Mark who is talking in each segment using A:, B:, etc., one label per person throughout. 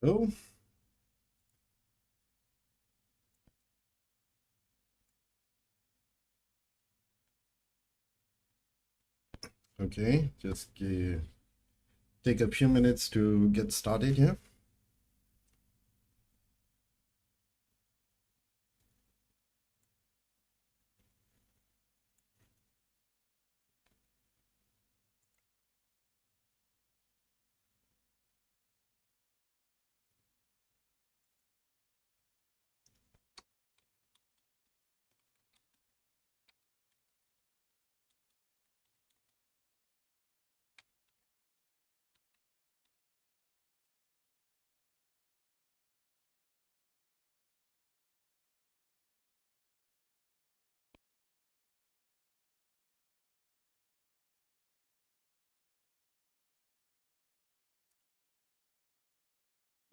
A: Oh, okay. Just take a few minutes to get started here.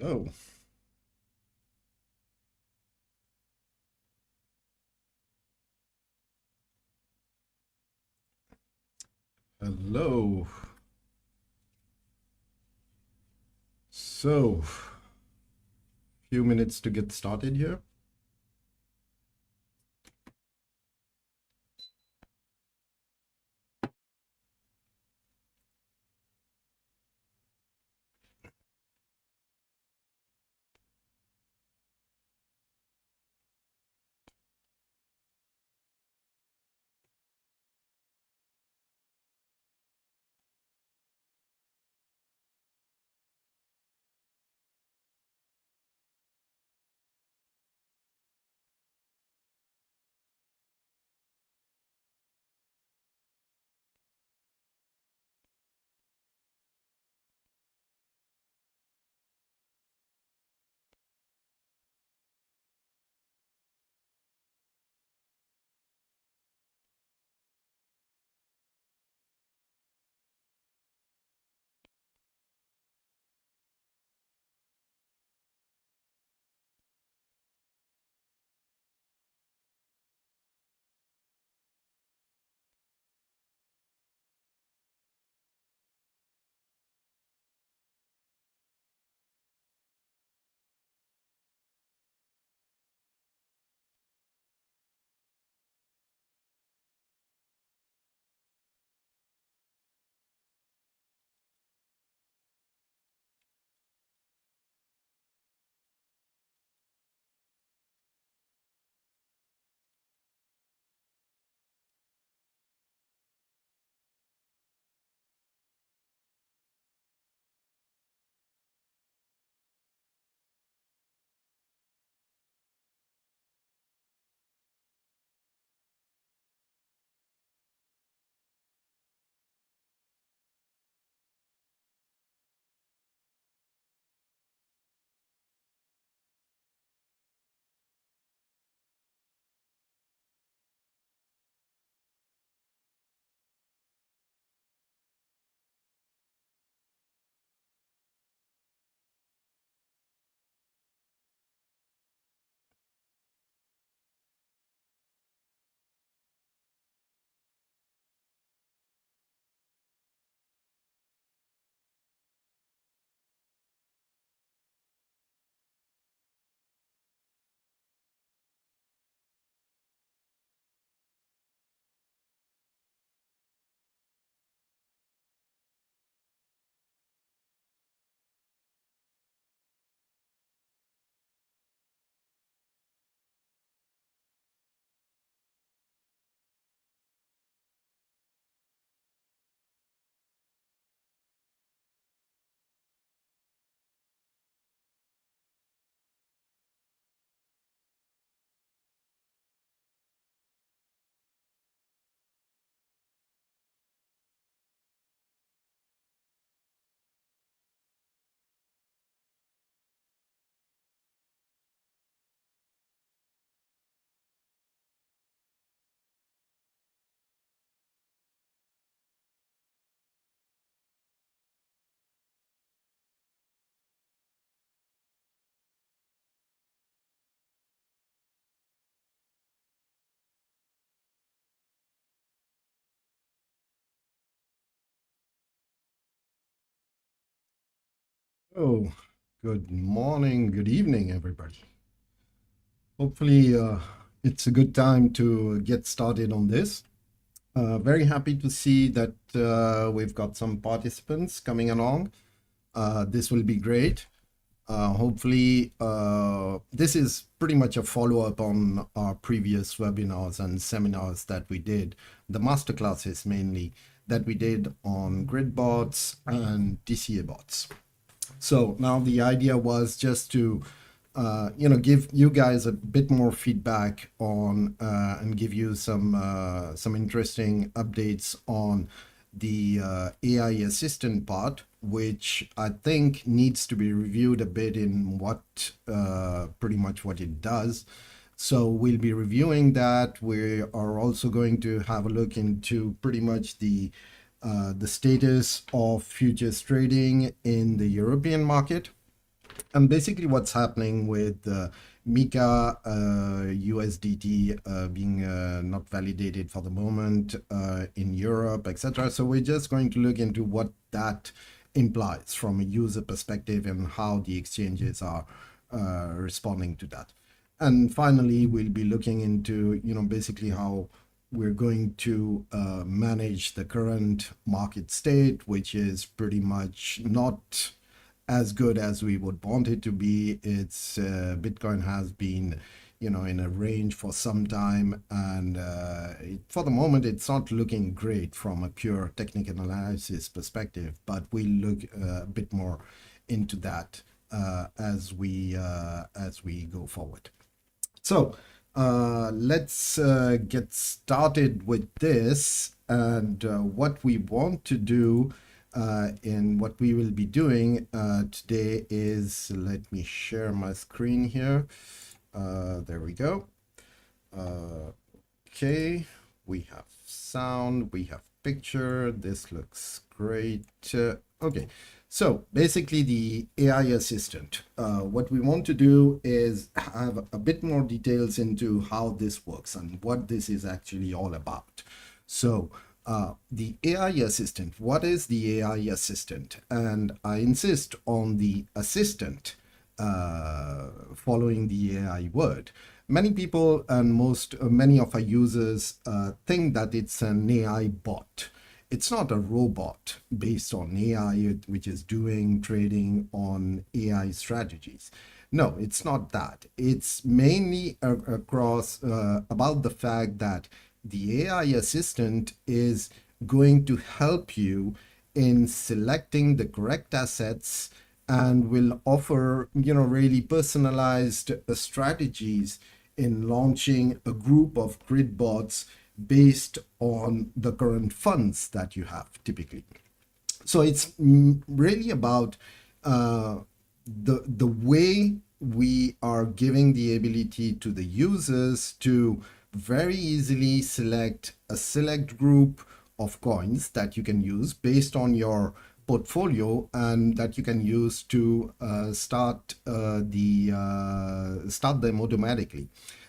A: Oh, hello. So, few minutes to get started here. Oh, Good morning, good evening, everybody. Hopefully, it's a good time to get started on this. Very happy to see that we've got some participants coming along. This will be great. Hopefully, this is pretty much a follow-up on our previous webinars and seminars that we did, the masterclasses mainly, that we did on grid bots and DCA bots. So now the idea was just to, give you guys a bit more feedback on and give you some interesting updates on the AI assistant part, which I think needs to be reviewed a bit in what pretty much what it does. So we'll be reviewing that. We are also going to have a look into pretty much the status of futures trading in the European market, and basically what's happening with Mika USDT being not validated for the moment in Europe, etc. So we're just going to look into what that implies from a user perspective and how the exchanges are responding to that. And finally, we'll be looking into, basically how we're going to manage the current market state, which is pretty much not as good as we would want it to be. It's Bitcoin has been, in a range for some time, and for the moment, it's not looking great from a pure technical analysis perspective. But we'll look a bit more into that as we go forward. So let's get started with this. And what we want to do and what we will be doing today is, let me share my screen here. There we go. Okay, we have sound, we have picture. This looks great. Okay, so basically the AI assistant, what we want to do is have a bit more details into how this works and what this is actually all about. So the AI assistant, what is the AI assistant? And I insist on the assistant following the AI word. Many people and many of our users think that it's an AI bot. It's not a robot based on AI, which is doing trading on AI strategies. No, it's not that. It's mainly across about the fact that the AI assistant is going to help you in selecting the correct assets and will offer, really personalized strategies in launching a group of grid bots based on the current funds that you have typically. So it's really about the way we are giving the ability to the users to very easily select a select group of coins that you can use based on your portfolio, and that you can use to start them automatically.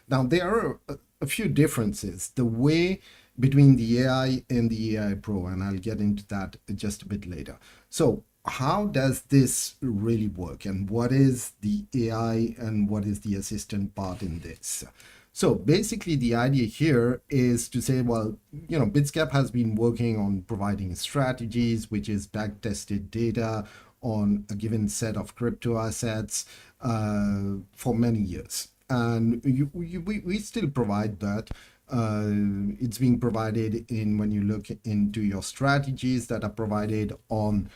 A: Now there are a few differences the way between the AI and the AI Pro, and I'll get into that just a bit later. So how does this really work, and what is the AI and what is the assistant part in this? So basically the idea here is to say, well, Bitsgap has been working on providing strategies, which is back-tested data on a given set of crypto assets for many years. And we still provide that. It's being provided when you look into your strategies that are provided on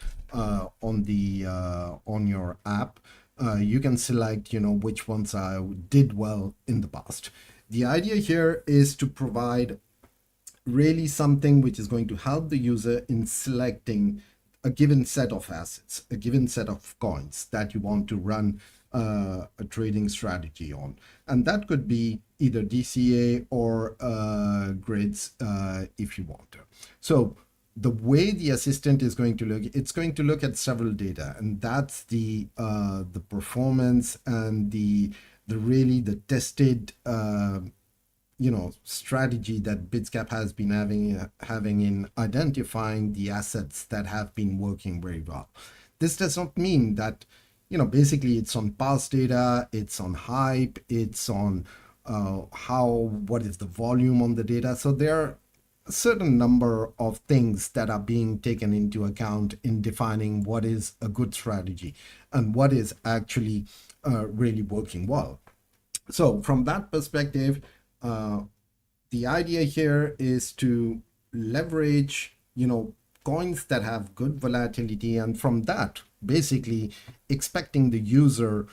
A: your app. You can select, which ones did well in the past. The idea here is to provide really something which is going to help the user in selecting a given set of assets, a given set of coins that you want to run a trading strategy on. And that could be either DCA or grids if you want to. So the way the assistant is going to look, it's going to look at several data, and that's the performance and the tested strategy that Bitsgap has been having in identifying the assets that have been working very well. This does not mean that basically it's on past data, it's on hype, it's on what is the volume on the data. So there are a certain number of things that are being taken into account in defining what is a good strategy and what is actually really working well. So from that perspective, the idea here is to leverage, coins that have good volatility, and from that, basically expecting the user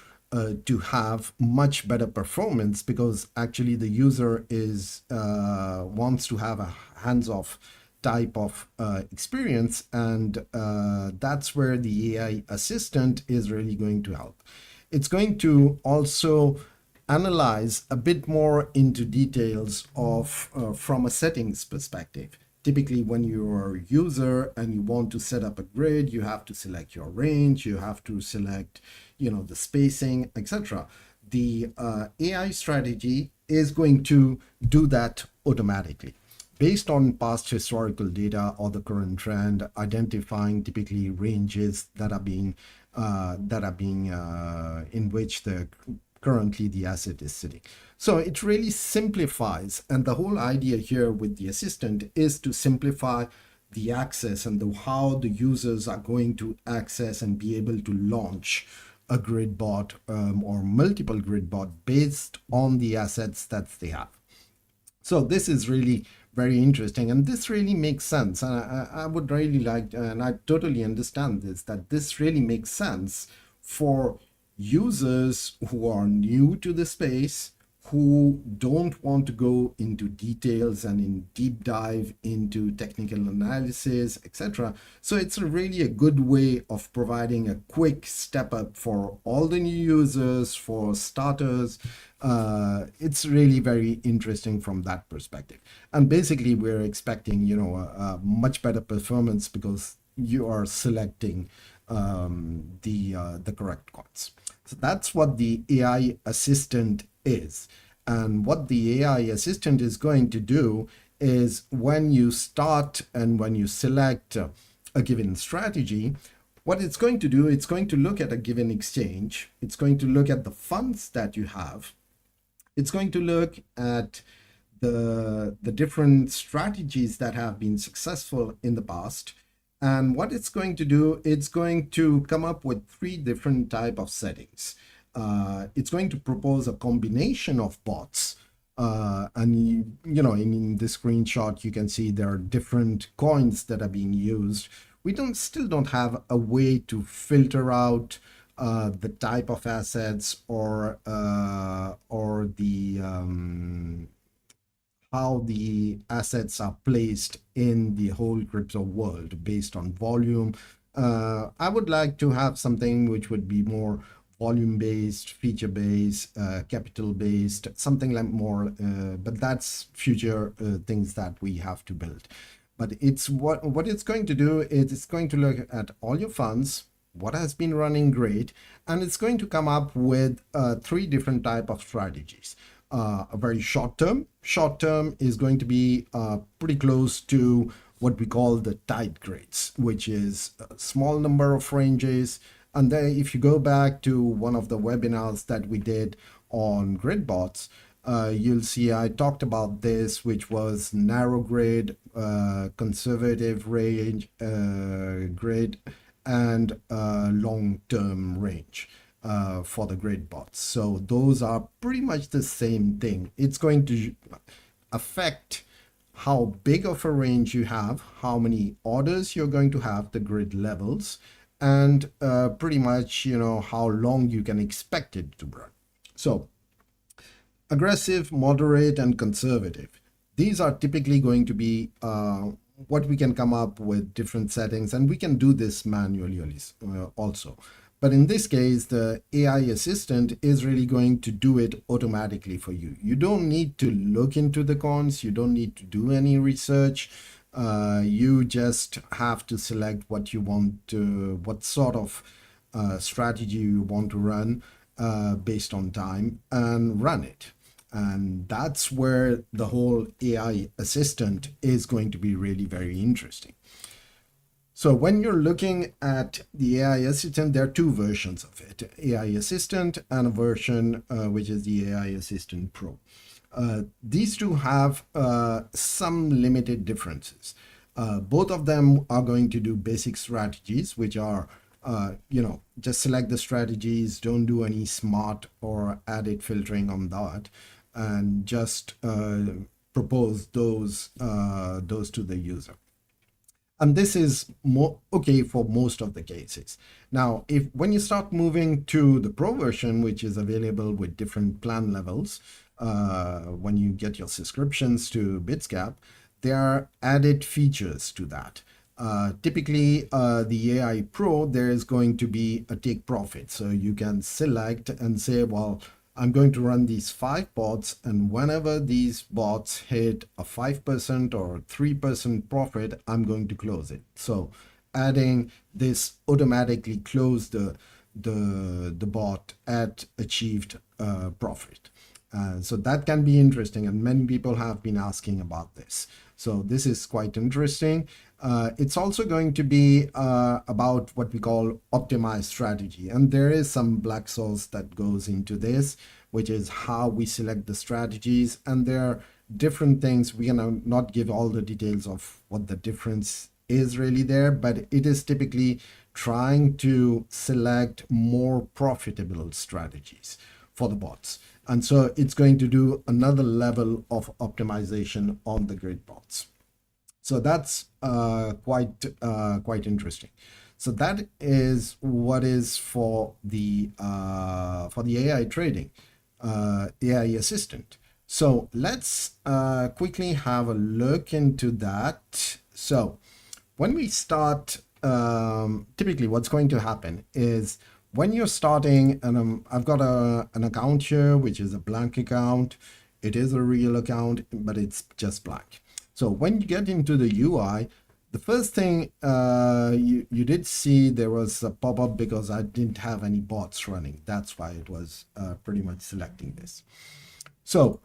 A: to have much better performance, because actually the user is wants to have a hands-off type of experience, and that's where the AI assistant is really going to help. It's going to also analyze a bit more into details of from a settings perspective. Typically, when you're a user and you want to set up a grid, you have to select your range, you have to select, the spacing, etc. The AI strategy is going to do that automatically based on past historical data or the current trend, identifying typically ranges that are being in which currently the asset is sitting. So it really simplifies, and the whole idea here with the assistant is to simplify the access and how the users are going to access and be able to launch a grid bot or multiple grid bot based on the assets that they have. So this is really very interesting, and this really makes sense. And I would really like, and I totally understand this, that this really makes sense for users who are new to the space, who don't want to go into details and in deep dive into technical analysis, etc. So it's really a good way of providing a quick step up for all the new users, for starters. It's really very interesting from that perspective. And basically, we're expecting, a much better performance because you are selecting the correct coins. So that's what the AI assistant is. And what the AI assistant is going to do is, when you start and when you select a given strategy, what it's going to do, it's going to look at a given exchange. It's going to look at the funds that you have. It's going to look at the different strategies that have been successful in the past. And what it's going to do, it's going to come up with 3 different type of settings. It's going to propose a combination of bots. And in this screenshot, you can see there are different coins that are being used. We still don't have a way to filter out the type of assets or the how the assets are placed in the whole crypto world based on volume. I would like to have something which would be more volume-based, feature-based, capital-based, something like more, but that's future things that we have to build. But it's what it's going to do is it's going to look at all your funds, what has been running great, and it's going to come up with 3 different type of strategies. A very short term is going to be pretty close to what we call the tight grades, which is a small number of ranges. And then if you go back to one of the webinars that we did on grid bots, you'll see I talked about this, which was narrow grid, conservative range grid, and long-term range for the grid bots. So those are pretty much the same thing. It's going to affect how big of a range you have, how many orders you're going to have, the grid levels, and pretty much, how long you can expect it to run. So aggressive, moderate, and conservative. These are typically going to be what we can come up with different settings, and we can do this manually also. But in this case, the AI assistant is really going to do it automatically for you. You don't need to look into the coins. You don't need to do any research. You just have to select what you want to, what sort of strategy you want to run based on time, and run it. And that's where the whole AI assistant is going to be really very interesting. So when you're looking at the AI Assistant, there are two versions of it, AI Assistant and a version which is the AI Assistant Pro. These two have some limited differences. Both of them are going to do basic strategies, which are, just select the strategies, don't do any smart or added filtering on that, and just propose those to the user. And this is more okay for most of the cases. Now, when you start moving to the Pro version, which is available with different plan levels, when you get your subscriptions to Bitsgap, there are added features to that. Typically, the AI Pro, there is going to be a take profit. So you can select and say, well, I'm going to run these 5 bots, and whenever these bots hit a 5% or 3% profit, I'm going to close it. So adding this automatically close the bot at achieved profit. So that can be interesting, and many people have been asking about this. So this is quite interesting. It's also going to be about what we call optimized strategy. And there is some black sauce that goes into this, which is how we select the strategies. And there are different things. We can not give all the details of what the difference is really there, but it is typically trying to select more profitable strategies for the bots. And so it's going to do another level of optimization on the grid bots. So that's quite interesting. So that is what is for the AI trading, AI assistant. So let's quickly have a look into that. So when we start, typically what's going to happen is when you're starting, and I've got an account here, which is a blank account. It is a real account, but it's just blank. So when you get into the UI, the first thing you did see, there was a pop-up because I didn't have any bots running. That's why it was pretty much selecting this. So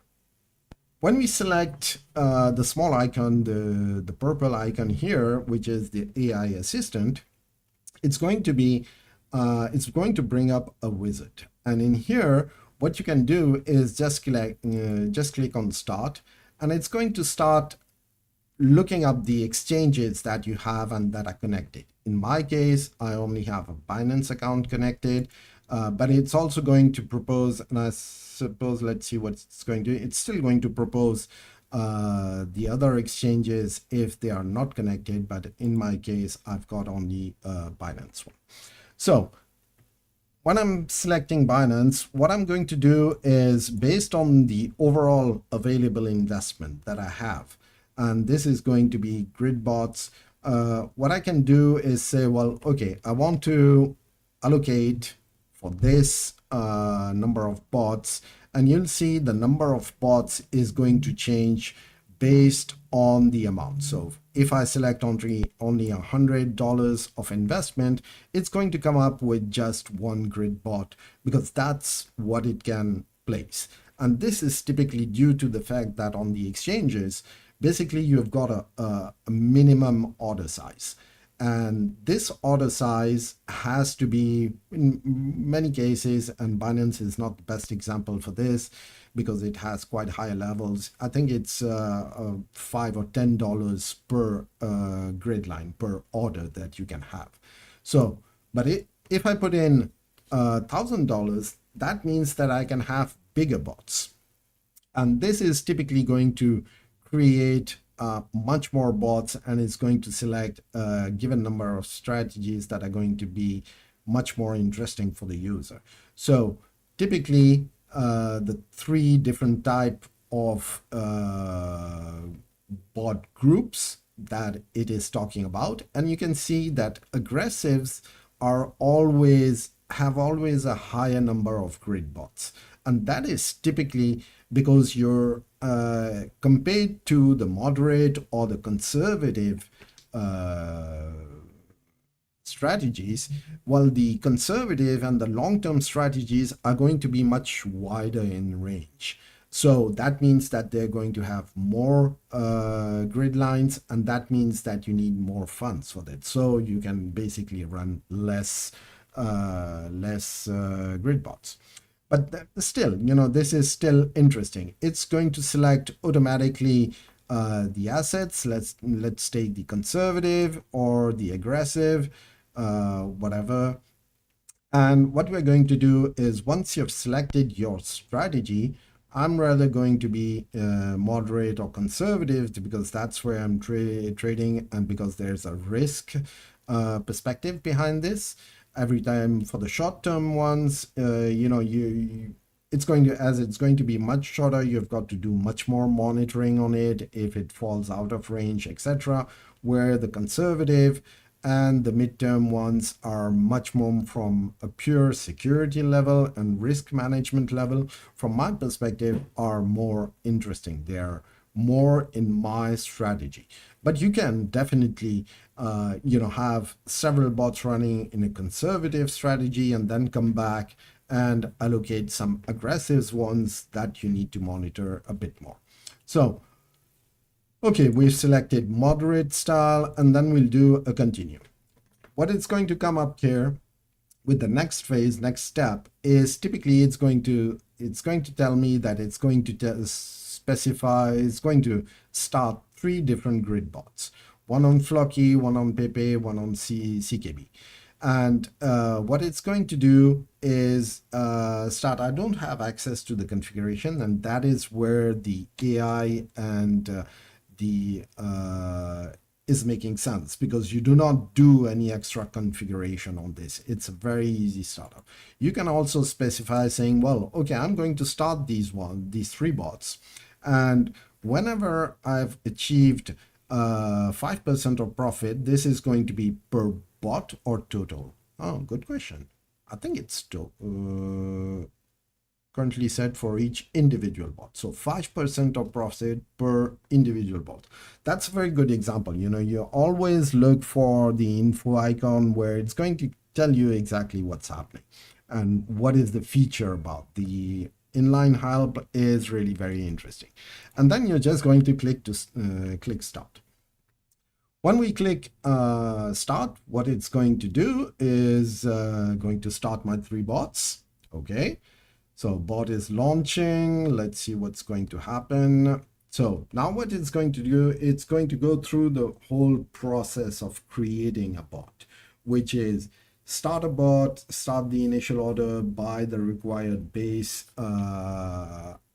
A: when we select the small icon, the purple icon here, which is the AI assistant, it's going to be it's going to bring up a wizard. And in here, what you can do is just click on start, and it's going to start looking up the exchanges that you have and that are connected. In my case, I only have a Binance account connected, but it's also going to propose, and I suppose, let's see what it's going to do. It's still going to propose the other exchanges if they are not connected, but in my case, I've got only Binance one. So when I'm selecting Binance, what I'm going to do is based on the overall available investment that I have, and this is going to be grid bots. What I can do is say, well, okay, I want to allocate for this number of bots, and you'll see the number of bots is going to change based on the amount. So if I select only $100 of investment, it's going to come up with just one grid bot because that's what it can place. And this is typically due to the fact that on the exchanges, basically you've got a minimum order size. And this order size has to be, in many cases, and Binance is not the best example for this because it has quite high levels. I think it's $5 or $10 per grid line, per order that you can have. So, but if I put in $1,000, that means that I can have bigger bots. And this is typically going to create much more bots, and it's going to select a given number of strategies that are going to be much more interesting for the user. So typically the 3 different type of bot groups that it is talking about, and you can see that aggressives have always a higher number of grid bots, and that is typically because you're compared to the moderate or the conservative strategies, while the conservative and the long-term strategies are going to be much wider in range. So that means that they're going to have more grid lines, and that means that you need more funds for that. So you can basically run less grid bots. But still, this is still interesting. It's going to select automatically the assets. Let's take the conservative or the aggressive, whatever. And what we're going to do is, once you've selected your strategy, I'm rather going to be moderate or conservative, because that's where I'm trading, and because there's a risk perspective behind this. Every time for the short-term ones, it's going to be much shorter. You've got to do much more monitoring on it if it falls out of range, etc. Where the conservative and the midterm ones are much more from a pure security level and risk management level, from my perspective, are more interesting. They're more in my strategy. But you can definitely have several bots running in a conservative strategy, and then come back and allocate some aggressive ones that you need to monitor a bit more. So okay, we've selected moderate style, and then we'll do a continue. What it's going to come up here with the next phase, next step, is typically it's going to tell me that it's going to it's going to start 3 different grid bots, one on Flocky, one on Pepe, one on CKB. And what it's going to do is start. I don't have access to the configuration, and that is where the AI and the is making sense, because you do not do any extra configuration on this. It's a very easy startup. You can also specify saying, well, okay, I'm going to start these 3 bots, and whenever I've achieved 5% of profit, this is going to be per bot or total. Oh, good question. I think it's currently set for each individual bot. So 5% of profit per individual bot. That's a very good example. You always look for the info icon where it's going to tell you exactly what's happening and what is the feature about. The inline help is really very interesting. And then you're just going to click start. When we click start, what it's going to do is going to start my 3 bots. Okay. So bot is launching. Let's see what's going to happen. So now what it's going to do, it's going to go through the whole process of creating a bot, which is start a bot, start the initial order, buy the required base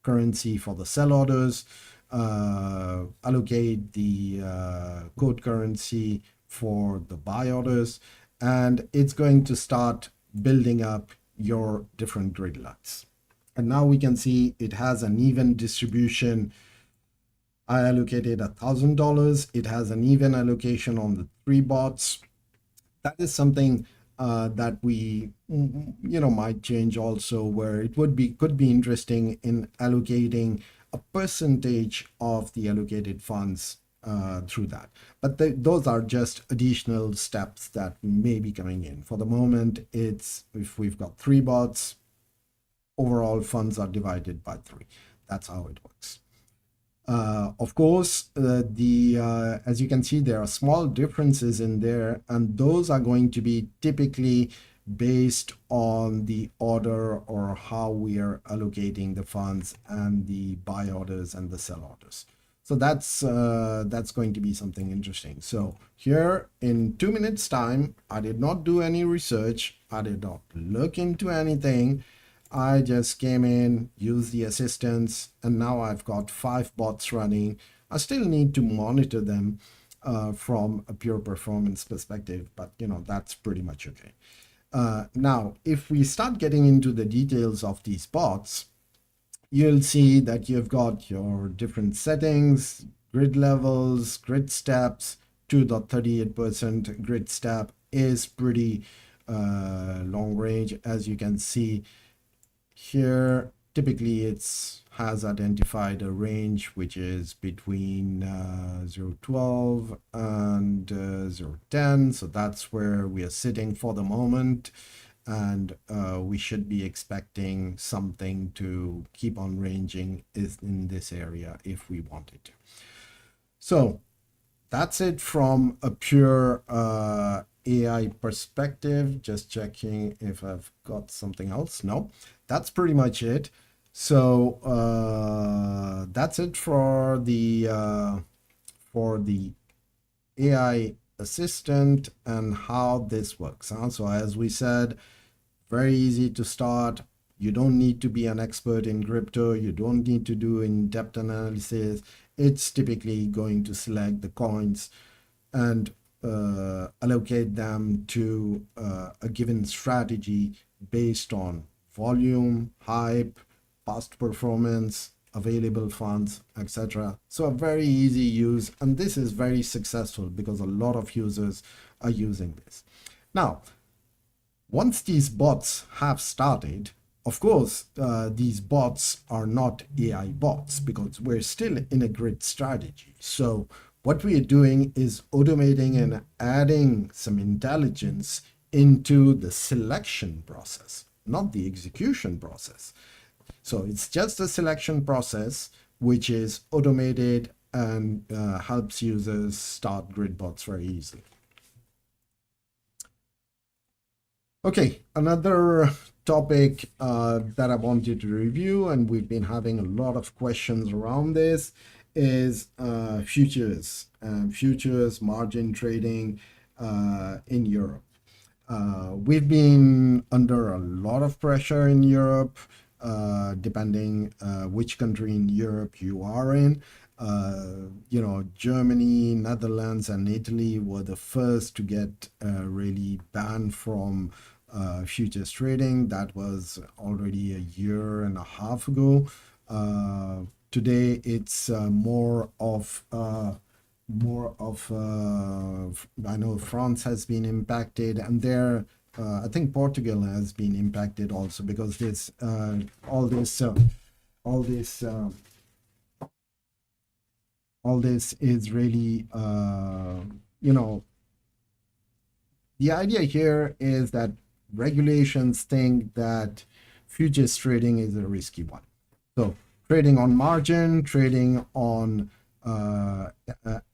A: currency for the sell orders, allocate the code currency for the buy orders, and it's going to start building up your different grid lines. And now we can see it has an even distribution. I allocated $1,000. It has an even allocation on the 3 bots. That is something that we might change also, where it could be interesting in allocating a percentage of the allocated funds through that. But those are just additional steps that may be coming in. For the moment, it's if we've got 3 bots, overall funds are divided by 3. That's how it works. Of course, as you can see, there are small differences in there, and those are going to be typically based on the order or how we are allocating the funds and the buy orders and the sell orders. So that's going to be something interesting. So here in 2 minutes time, I did not do any research. I did not look into anything. I just came in, used the assistants, and now I've got 5 bots running. I still need to monitor them from a pure performance perspective, but that's pretty much okay. Now, if we start getting into the details of these bots, you'll see that you've got your different settings, grid levels, grid steps. 2.38% grid step is pretty long range, as you can see. Here, typically has identified a range which is between 0.12 and 0.10. So that's where we are sitting for the moment. and we should be expecting something to keep on ranging is in this area if we wanted to. So that's it from a pure AI perspective. Just checking if I've got something else. No, that's pretty much it. So that's it for the AI assistant and how this works. So as we said, very easy to start. You don't need to be an expert in crypto. You don't need to do in-depth analysis. It's typically going to select the coins and allocate them to a given strategy based on volume, hype, past performance, available funds, etc. So a very easy use, and this is very successful because a lot of users are using this. Now, once these bots have started, of course, these bots are not AI bots because we're still in a grid strategy. So what we are doing is automating and adding some intelligence into the selection process, not the execution process. So it's just a selection process which is automated and helps users start grid bots very easily. Okay, another topic that I wanted to review, and we've been having a lot of questions around this, is futures margin trading in Europe. We've been under a lot of pressure in Europe, depending which country in Europe you are in. Germany, Netherlands, and Italy were the first to get really banned from futures trading. That was already a year and a half ago. Today, it's more of I know France has been impacted, and there I think Portugal has been impacted also because this all this is really the idea here is that regulations think that futures trading is a risky one. So trading on margin, trading on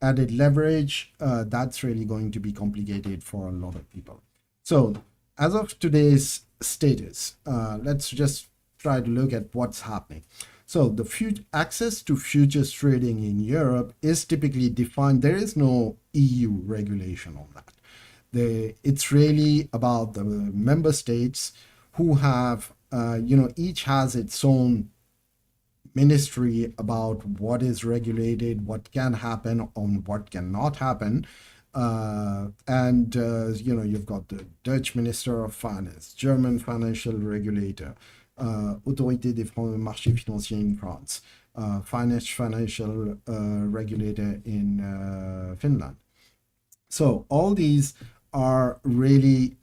A: added leverage, that's really going to be complicated for a lot of people. So as of today's status, let's just try to look at what's happening. So the access to futures trading in Europe is typically defined. There is no EU regulation on that. It's really about the member states who have, each has its own ministry about what is regulated, what can happen, on what cannot happen. You've got the Dutch Minister of Finance, German financial regulator, Autorité des marchés financiers in France, financial regulator in Finland. So all these are really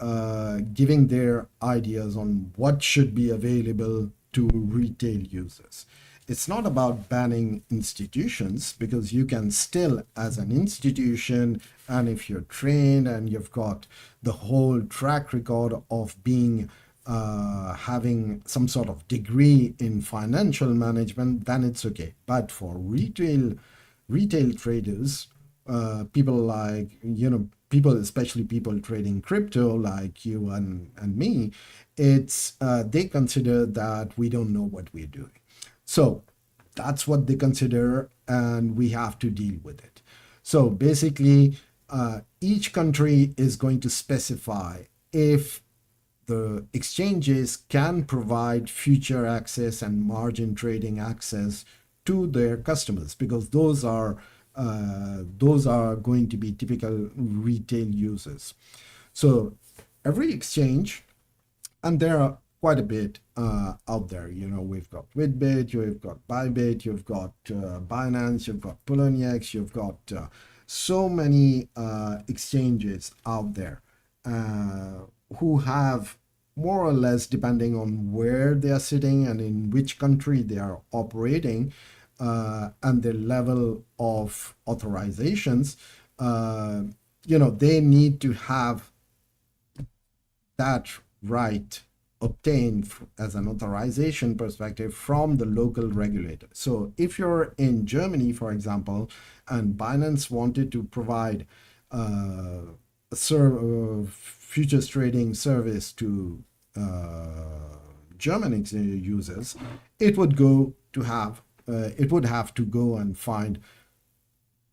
A: giving their ideas on what should be available to retail users. It's not about banning institutions, because you can still, as an institution, and if you're trained and you've got the whole track record of being having some sort of degree in financial management, then it's okay. But for retail traders, people like, especially people trading crypto like you and me, it's they consider that we don't know what we're doing. So that's what they consider, and we have to deal with it. So basically, each country is going to specify if the exchanges can provide future access and margin trading access to their customers, because those are going to be typical retail users. So every exchange, and there are quite a bit out there. We've got Witbit, you've got Bybit, you've got Binance, you've got Poloniex, you've got so many exchanges out there who have, more or less, depending on where they are sitting and in which country they are operating, and their level of authorizations, they need to have that right obtained as an authorization perspective from the local regulator. So if you're in Germany, for example, and Binance wanted to provide futures trading service to German users, it would have to go and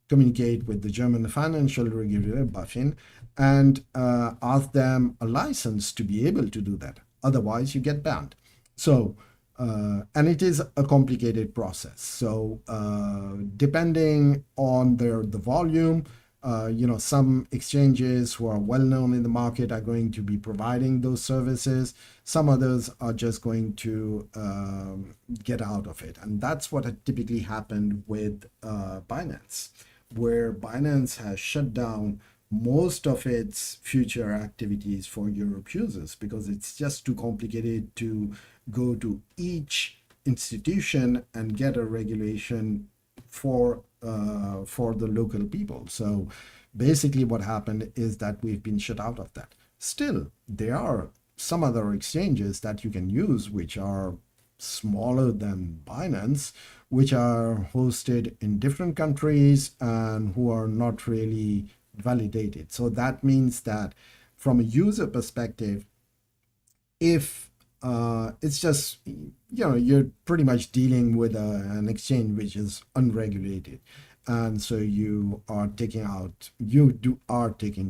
A: communicate with the German financial regulator, BaFin, and ask them a license to be able to do that. Otherwise, you get banned. So, and it is a complicated process. So, depending on the volume, some exchanges who are well known in the market are going to be providing those services. Some others are just going to get out of it. And that's what had typically happened with Binance, where Binance has shut down most of its future activities for Europe users because it's just too complicated to go to each institution and get a regulation for the local people. So basically what happened is that we've been shut out of that. Still, there are some other exchanges that you can use which are smaller than Binance, which are hosted in different countries and who are not really validated. So that means that from a user perspective, if it's just, you're pretty much dealing with an exchange which is unregulated. And so you are taking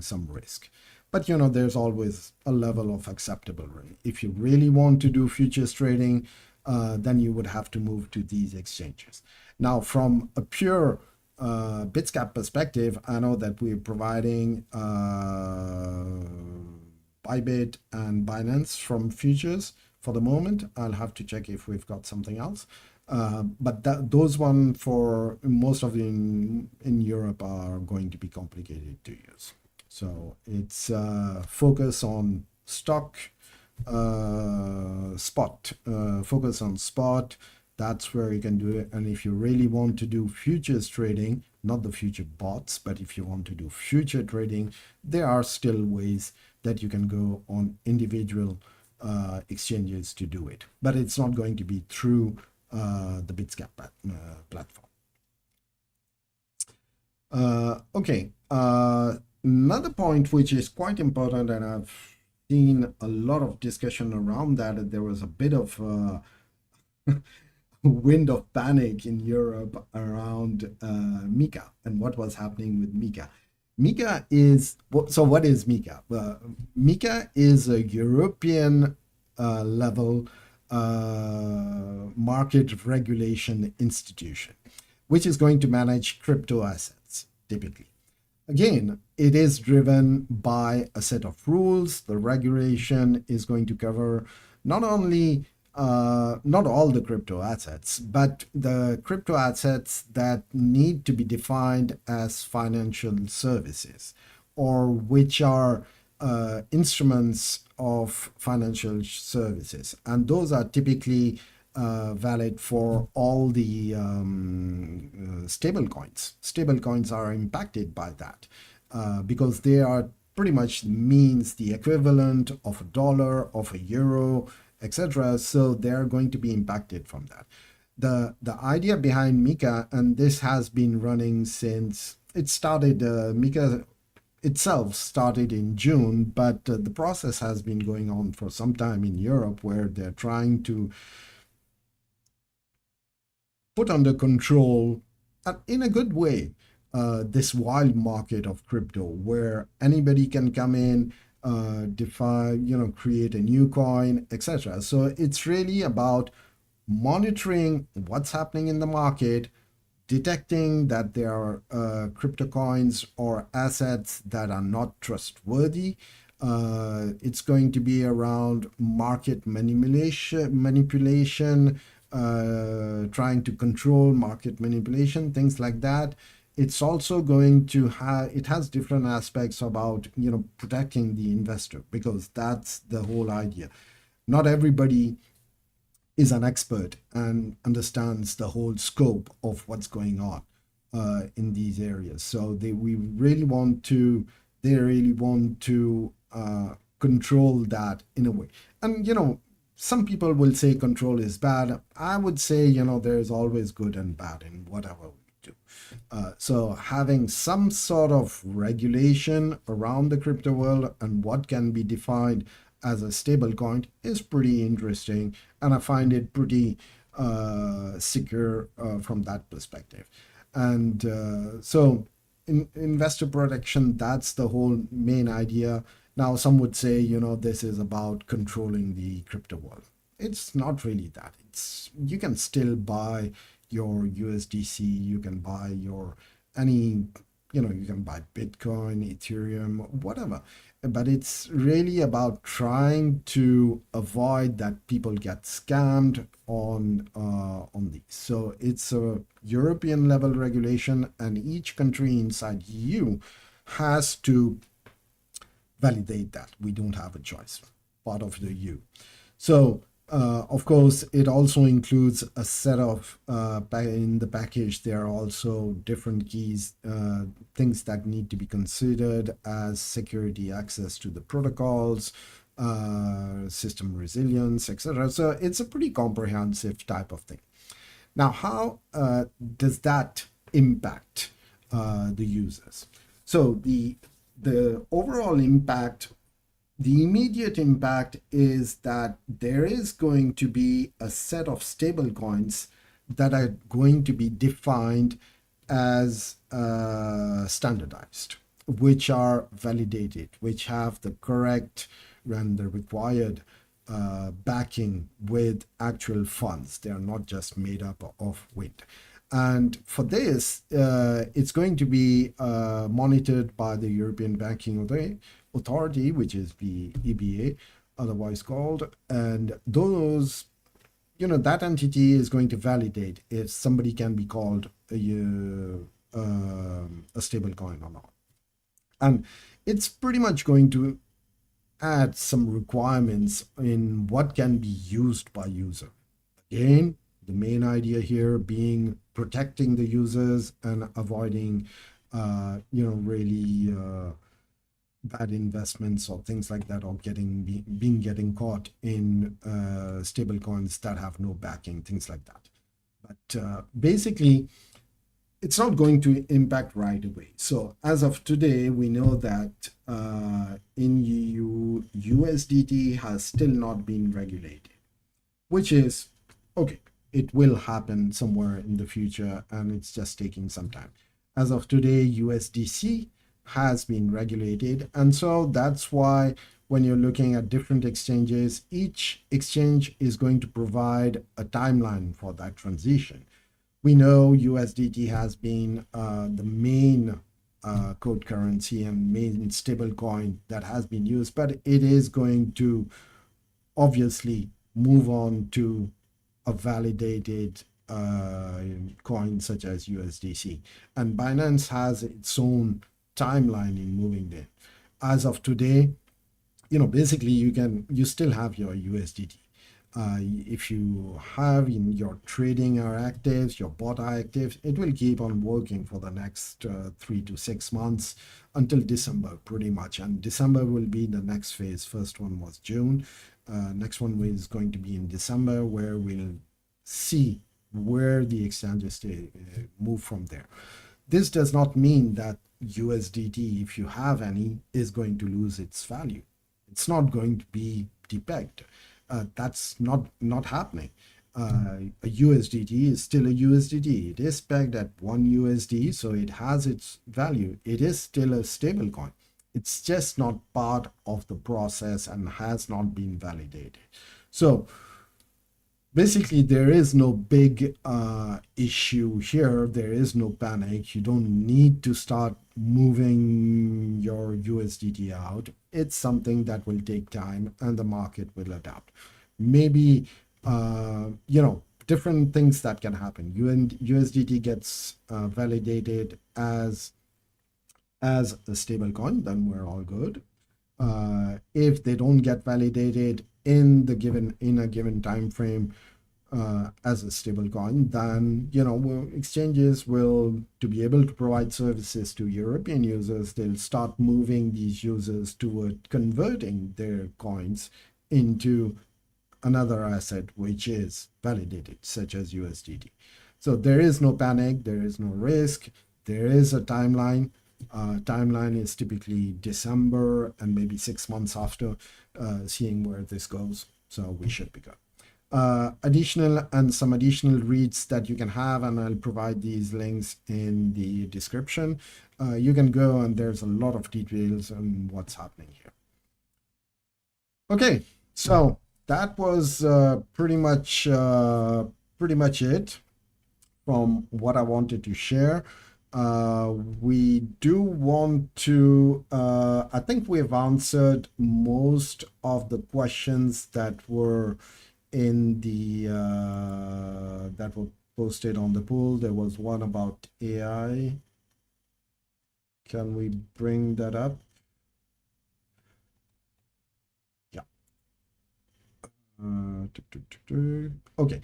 A: some risk. But, there's always a level of acceptable risk. If you really want to do futures trading, then you would have to move to these exchanges. Now, from a pure Bitsgap perspective, I know that we're providing Bybit and Binance from futures for the moment. I'll have to check if we've got something else. But those one for most of them in Europe are going to be complicated to use. So it's focus on spot. Focus on spot. That's where you can do it. And if you really want to do futures trading, not the future bots, but if you want to do future trading, there are still ways that you can go on individual exchanges to do it. But it's not going to be through the Bitsgap platform. Okay. Another point which is quite important, and I've seen a lot of discussion around that, there was a bit of wind of panic in Europe around MiCA and what was happening with MiCA. MiCA is, so what is MiCA? MiCA is a European level market regulation institution, which is going to manage crypto assets typically. Again, it is driven by a set of rules. The regulation is going to cover not only not all the crypto assets, but the crypto assets that need to be defined as financial services, or which are instruments of financial services. And those are typically valid for all the stable coins. Stable coins are impacted by that because they are pretty much means the equivalent of a dollar, of a euro, etc. So they're going to be impacted from that. The idea behind MiCA, and this has been running since it started, MiCA itself started in June, but the process has been going on for some time in Europe, where they're trying to put under control, in a good way, this wild market of crypto, where anybody can come in, define, create a new coin, etc. So it's really about monitoring what's happening in the market, detecting that there are crypto coins or assets that are not trustworthy. It's going to be around market manipulation, trying to control market manipulation, things like that. It's also going to have, it has different aspects about, protecting the investor, because that's the whole idea. Not everybody is an expert and understands the whole scope of what's going on in these areas. So they really want to control that in a way. And, some people will say control is bad. I would say, there's always good and bad in whatever we do. So having some sort of regulation around the crypto world and what can be defined as a stable coin is pretty interesting. And I find it pretty secure from that perspective. And so investor protection, that's the whole main idea. Now, some would say, this is about controlling the crypto world. It's not really that. You can still buy your USDC, you can buy your you can buy Bitcoin, Ethereum, whatever. But it's really about trying to avoid that people get scammed on these. So it's a European level regulation, and each country inside EU has to validate that. We don't have a choice, part of the EU. So of course, it also includes a set of, in the package, there are also different keys, things that need to be considered as security, access to the protocols, system resilience, etc. So it's a pretty comprehensive type of thing. Now, how does that impact the users? So the overall impact, the immediate impact is that there is going to be a set of stable coins that are going to be defined as standardized, which are validated, which have the correct and the required backing with actual funds. They are not just made up of wind. And for this, it's going to be monitored by the European Banking Authority, which is the EBA, otherwise called. And those, that entity is going to validate if somebody can be called a stable coin or not. And it's pretty much going to add some requirements in what can be used by user. Again, the main idea here being protecting the users and avoiding, really bad investments or things like that, or getting caught in stable coins that have no backing, things like that. But basically, it's not going to impact right away. So as of today, we know that in EU, USDT has still not been regulated, which is okay. It will happen somewhere in the future, and it's just taking some time. As of today, USDC has been regulated, and so that's why when you're looking at different exchanges, each exchange is going to provide a timeline for that transition. We know USDT has been the main code currency and main stable coin that has been used, but it is going to obviously move on to a validated coin such as USDC. And Binance has its own timeline in moving there. As of today, basically you still have your USDT. If you have in your trading are actives, your bot are active, it will keep on working for the next 3 to 6 months until December, pretty much. And December will be the next phase. First one was June. Next one is going to be in December, where we'll see where the exchanges move from there. This does not mean that USDT, if you have any, is going to lose its value. It's not going to be depegged. That's not happening. A USDT is still a USDT. It is pegged at 1 USD, so it has its value. It is still a stable coin. It's just not part of the process and has not been validated. So basically, there is no big issue here. There is no panic. You don't need to start moving your USDT out. It's something that will take time, and the market will adapt. Maybe, different things that can happen. USDT gets validated as a stable coin, then we're all good. If they don't get validated in a given time frame, as a stable coin, then exchanges will, to be able to provide services to European users, they'll start moving these users toward converting their coins into another asset which is validated, such as USDT. So there is no panic, there is no risk, there is a timeline. Timeline is typically December and maybe 6 months after, seeing where this goes. So we should be good. Some additional reads that you can have, and I'll provide these links in the description. You can go, and there's a lot of details on what's happening here. Okay, so that was pretty much it from what I wanted to share. We do want to, I think we've answered most of the questions that were in the that were posted on the poll. There was one about AI. Can we bring that up? Yeah. Okay.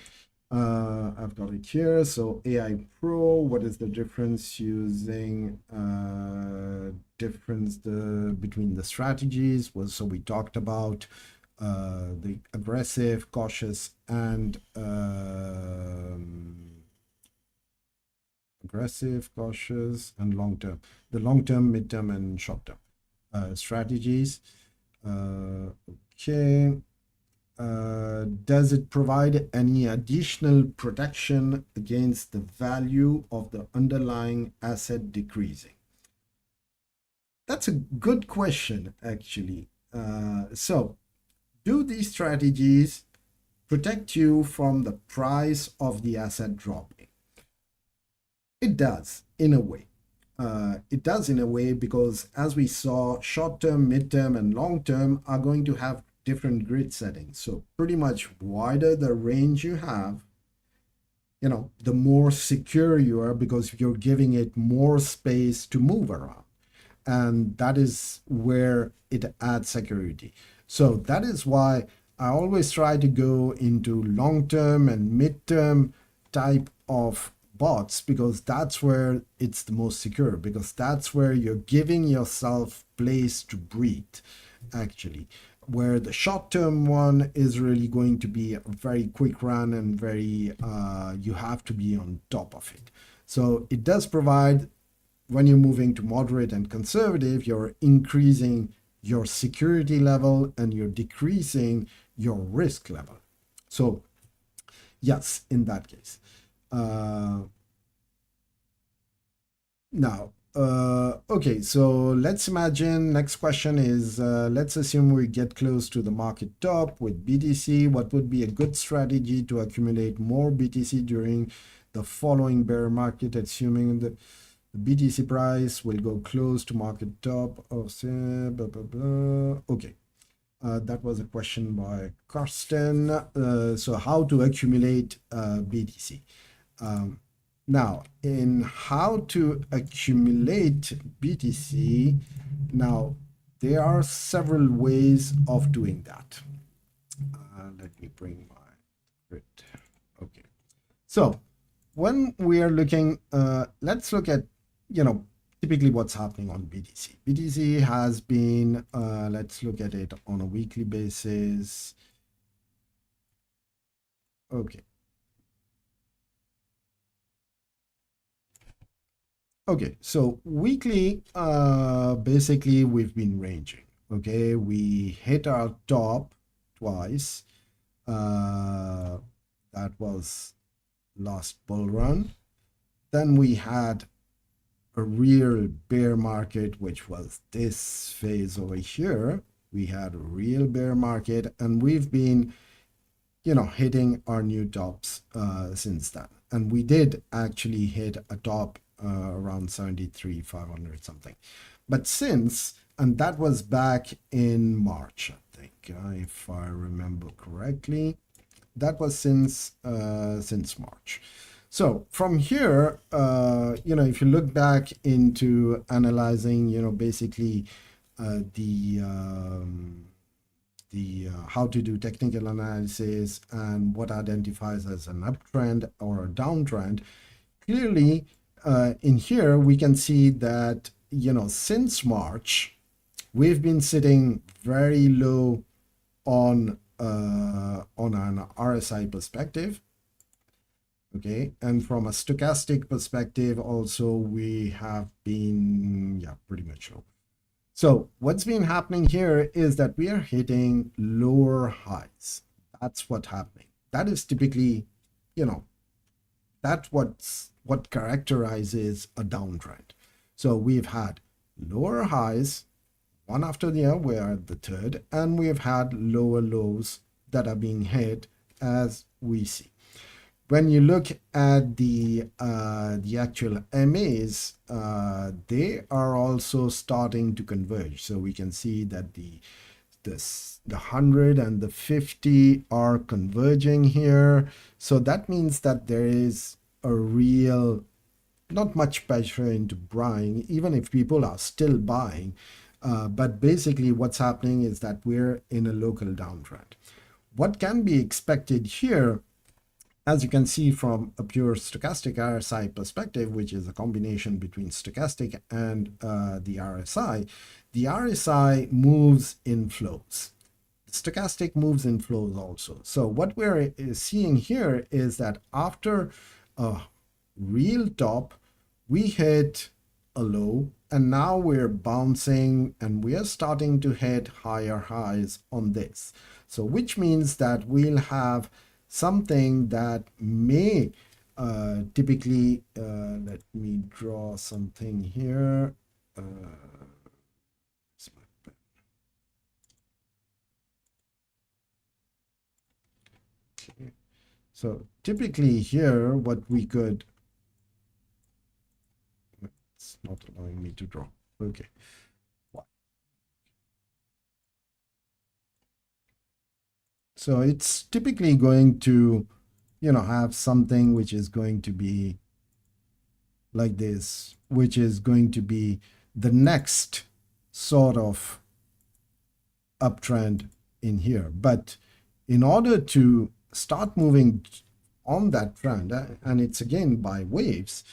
A: I've got it here. So AI Pro, what is the difference using between the strategies? So we talked about the aggressive, cautious, and long-term. The long-term, mid-term, and short-term strategies. Okay. Does it provide any additional protection against the value of the underlying asset decreasing? That's a good question, actually. So, do these strategies protect you from the price of the asset dropping? It does, in a way. It does in a way because, as we saw, short-term, mid-term, and long-term are going to have different grid settings. So pretty much wider the range you have, the more secure you are, because you're giving it more space to move around. And that is where it adds security. So that is why I always try to go into long-term and mid-term type of bots, because that's where it's the most secure, because that's where you're giving yourself place to breathe, actually. Where the short-term one is really going to be a very quick run and very, you have to be on top of it. So it does provide, when you're moving to moderate and conservative, you're increasing your security level and you're decreasing your risk level. So yes, in that case. Now, okay, so let's imagine, next question is, let's assume we get close to the market top with BTC. What would be a good strategy to accumulate more BTC during the following bear market, assuming the BTC price will go close to market top of, say, blah, blah, blah. Okay, that was a question by Karsten. So how to accumulate BTC? Now, in how to accumulate BTC, now there are several ways of doing that. Let me bring my grid. Okay, so when we are looking, let's look at, typically what's happening on BTC. BTC has been, let's look at it on a weekly basis. Okay. Okay, so weekly, basically we've been ranging. Okay, we hit our top twice. That was last bull run. Then we had a real bear market, which was this phase over here. We had a real bear market, and we've been, hitting our new tops since then. And we did actually hit a top around 73,500 something. But since, and that was back in March, I think, if I remember correctly, that was since March. So from here, if you look back into analyzing, basically the the how to do technical analysis and what identifies as an uptrend or a downtrend. Clearly, in here we can see that, you know, since March we've been sitting very low on an RSI perspective. Okay, and from a stochastic perspective also we have been, yeah, pretty much low. So what's been happening here is that we are hitting lower highs. That's what's happening. That is typically, you know, that's what characterizes a downtrend. So we've had lower highs, one after the other, we're at the third, and we've had lower lows that are being hit as we see. When you look at the actual MAs, they are also starting to converge. So we can see that the 100 and the 50 are converging here. So that means that there is a real, not much pressure into buying, even if people are still buying. But basically what's happening is that we're in a local downtrend. What can be expected here, as you can see from a pure stochastic RSI perspective, which is a combination between stochastic and the RSI moves in flows. Stochastic moves in flows also. So what we're seeing here is that after a real top, we hit a low, and now we're bouncing and we are starting to hit higher highs on this. So which means that we'll have something that may typically, let me draw something here. Okay. So typically here, what we could, it's not allowing me to draw. Okay. So it's typically going to, you know, have something which is going to be like this, which is going to be the next sort of uptrend in here. But in order to start moving on that trend, and it's again by waves,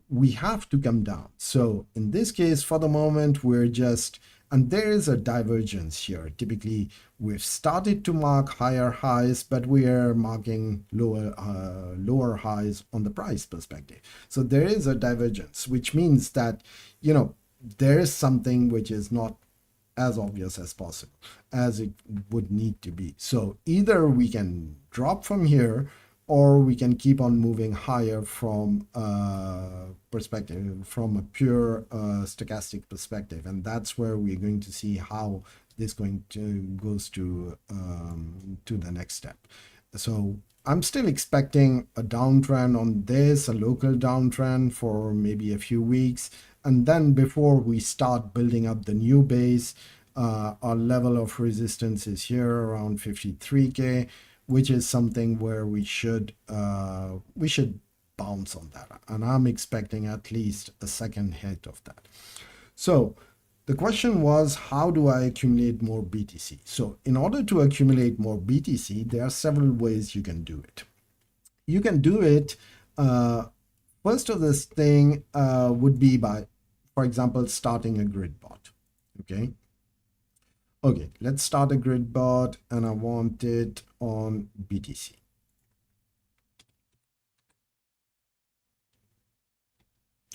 A: we have to come down. So in this case, for the moment, we're just, and there is a divergence here. Typically, we've started to mark higher highs, but we are marking lower highs on the price perspective. So there is a divergence, which means that, you know, there is something which is not as obvious as possible, as it would need to be. So either we can drop from here, or we can keep on moving higher from perspective, from a pure stochastic perspective. And that's where we're going to see how this goes to the next step. So I'm still expecting a downtrend on this, a local downtrend for maybe a few weeks. And then before we start building up the new base, our level of resistance is here around 53K, which is something where we should bounce on that. And I'm expecting at least a second hit of that. So the question was, how do I accumulate more BTC? So in order to accumulate more BTC, there are several ways you can do it. You can do it, first of this thing would be by, for example, starting a grid bot. Okay, let's start a grid bot, and I want it on BTC.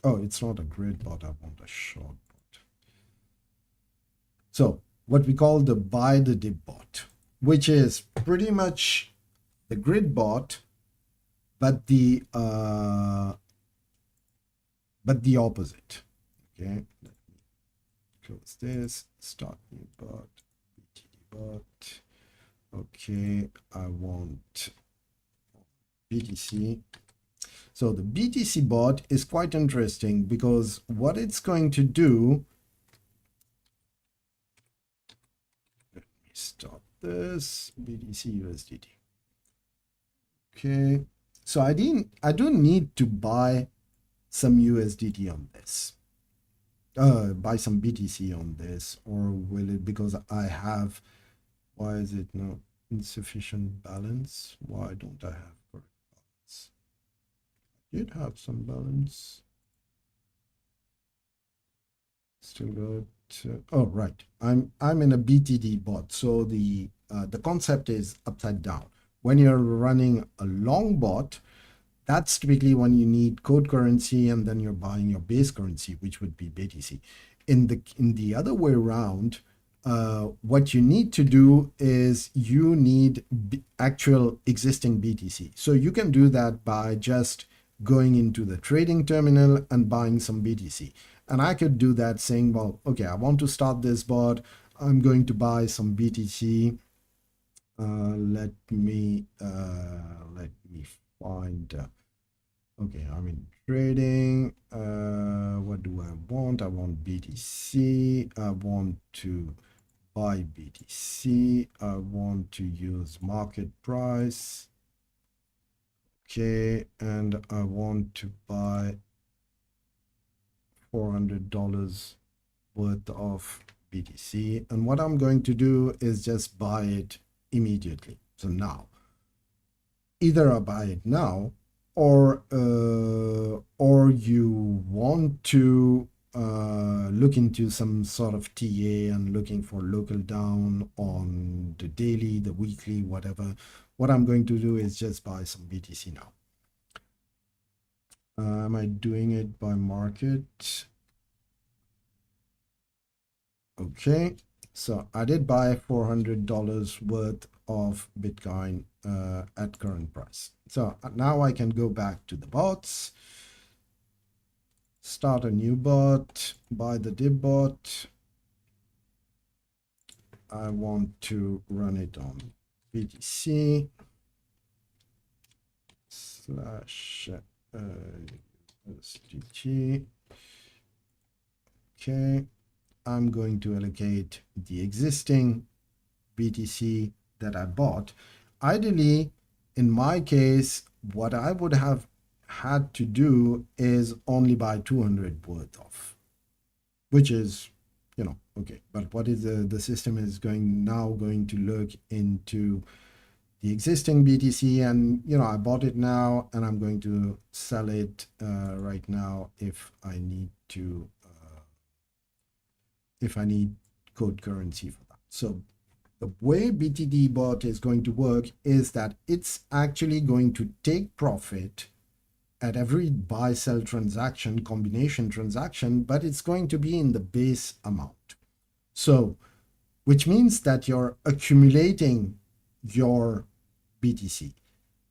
A: Oh, it's not a grid bot, I want a short bot. So what we call the buy the dip bot, which is pretty much the grid bot, but the opposite. Okay, let me close this, start new bot, BTD bot. Okay, I want BTC. So the BTC bot is quite interesting because what it's going to do, let me stop this, BTC USDT. Okay, so I don't need to buy some USDT on this, buy some BTC on this, or will it, because I have Why is it now insufficient balance? Why don't I have correct balance? I did have some balance. Still got, oh, right. I'm in a BTD bot. So the concept is upside down. When you're running a long bot, that's typically when you need code currency and then you're buying your base currency, which would be BTC. In the other way around, what you need to do is you need actual existing BTC. So you can do that by just going into the trading terminal and buying some BTC. And I could do that saying, well, okay, I want to start this bot. I'm going to buy some BTC. Let me find, okay, I'm in trading. What do I want? I want BTC. I want to buy BTC. I want to use market price. Okay, and I want to buy $400 worth of BTC. And what I'm going to do is just buy it immediately. So now, either I buy it now, or you want to look into some sort of TA and looking for local down on the daily, the weekly, whatever. What I'm going to do is just buy some BTC now. Am I doing it by market? Okay, so I did buy $400 worth of Bitcoin at current price. So now I can go back to the bots, start a new bot, buy the dib bot. I want to run it on BTC slash USDT. Okay, I'm going to allocate the existing BTC that I bought. Ideally, in my case, what I would have had to do is only buy 200 worth of, which is, you know, okay. But what is the system is going to look into the existing BTC, and you know, I bought it now and I'm going to sell it right now if I need to, if I need code currency for that. So the way BTD bot is going to work is that it's actually going to take profit at every buy sell transaction, combination transaction, but it's going to be in the base amount. So, which means that you're accumulating your BTC.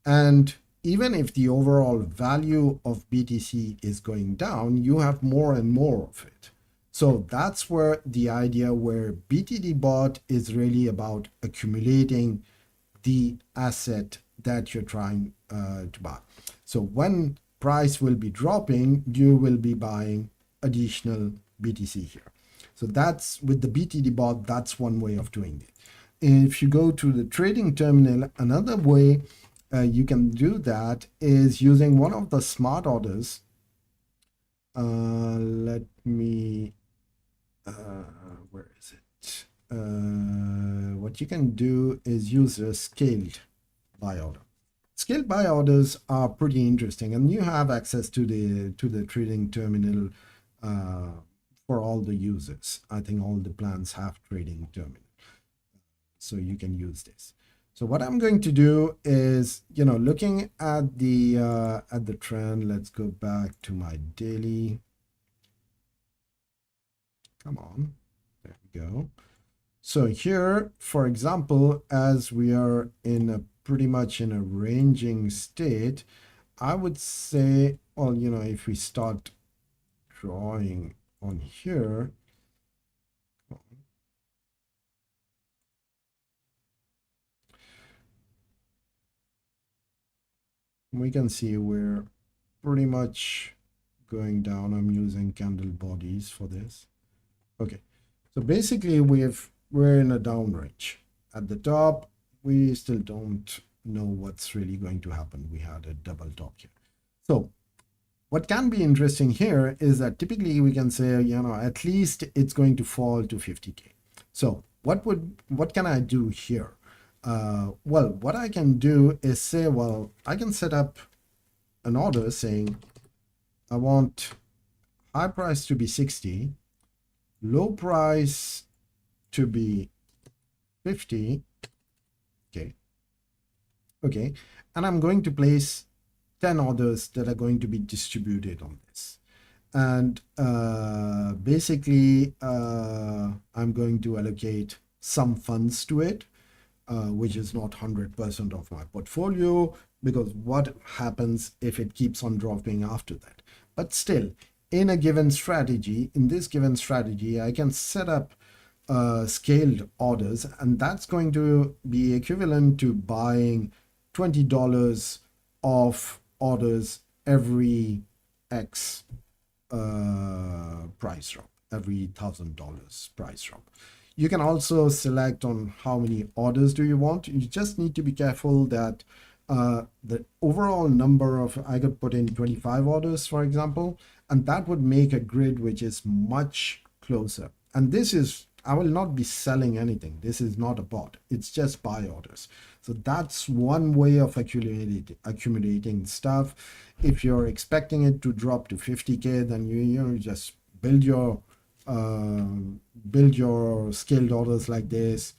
A: And even if the overall value of BTC is going down, you have more and more of it. So that's where the idea where BTD bot is really about accumulating the asset that you're trying to buy. So when price will be dropping, you will be buying additional BTC here. So that's with the BTD bot, that's one way of doing it. If you go to the trading terminal, another way you can do that is using one of the smart orders. Let me, where is it? What you can do is use a scaled buy order. Scaled buy orders are pretty interesting, and you have access to the trading terminal for all the users. I think all the plans have trading terminal, so you can use this. So what I'm going to do is, you know, looking at the trend. Let's go back to my daily. Come on, there we go. So here, for example, as we are in a pretty much in a ranging state, I would say, well, you know, if we start drawing on here, we can see we're pretty much going down. I'm using candle bodies for this. Okay, so basically we're in a down range. At the top, we still don't know what's really going to happen. We had a double top here. So what can be interesting here is that typically we can say, you know, at least it's going to fall to 50K. So what can I do here? Well, what I can do is say, well, I can set up an order saying I want high price to be 60, low price to be 50. Okay, and I'm going to place 10 orders that are going to be distributed on this. And basically, I'm going to allocate some funds to it, which is not 100% of my portfolio, because what happens if it keeps on dropping after that? But still, in a given strategy, in this given strategy, I can set up scaled orders, and that's going to be equivalent to buying $20 of orders every X price drop, every $1,000 price drop. You can also select on how many orders do you want. You just need to be careful that the overall number of, I could put in 25 orders, for example, and that would make a grid which is much closer. And this is, I will not be selling anything. This is not a bot. It's just buy orders. So that's one way of accumulating stuff. If you're expecting it to drop to 50K, then you just build your scaled orders like this,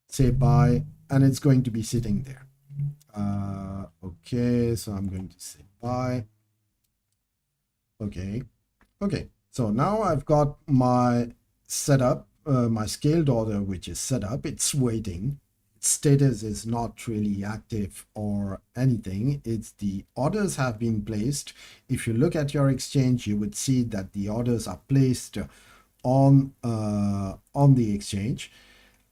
A: say buy, and it's going to be sitting there. Okay, so I'm going to say buy. Okay, so now I've got my setup, my scaled order, which is set up. It's waiting. Its status is not really active or anything. It's the orders have been placed. If you look at your exchange, you would see that the orders are placed on the exchange.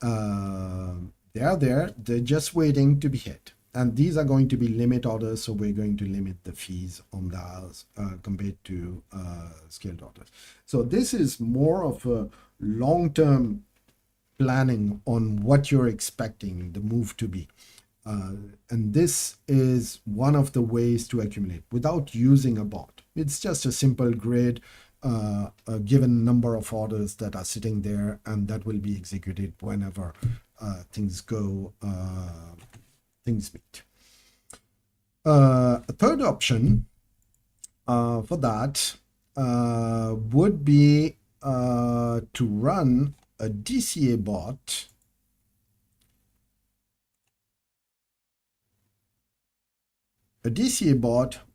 A: They are there. They're just waiting to be hit. And these are going to be limit orders, so we're going to limit the fees on those compared to scaled orders. So this is more of a long-term planning on what you're expecting the move to be. And this is one of the ways to accumulate without using a bot. It's just a simple grid, a given number of orders that are sitting there, and that will be executed whenever things meet. A third option for that would be to run a DCA bot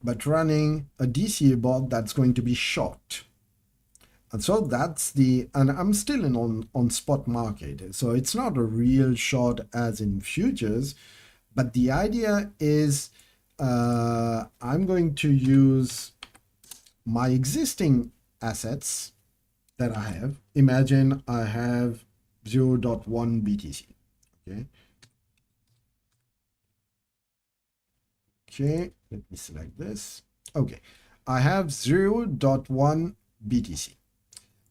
A: but running a DCA bot that's going to be short. And so that's and I'm still on spot market, so it's not a real short as in futures, but the idea is I'm going to use my existing assets that I have. Imagine I have 0.1 BTC. Okay, let me select this. Okay, I have 0.1 BTC.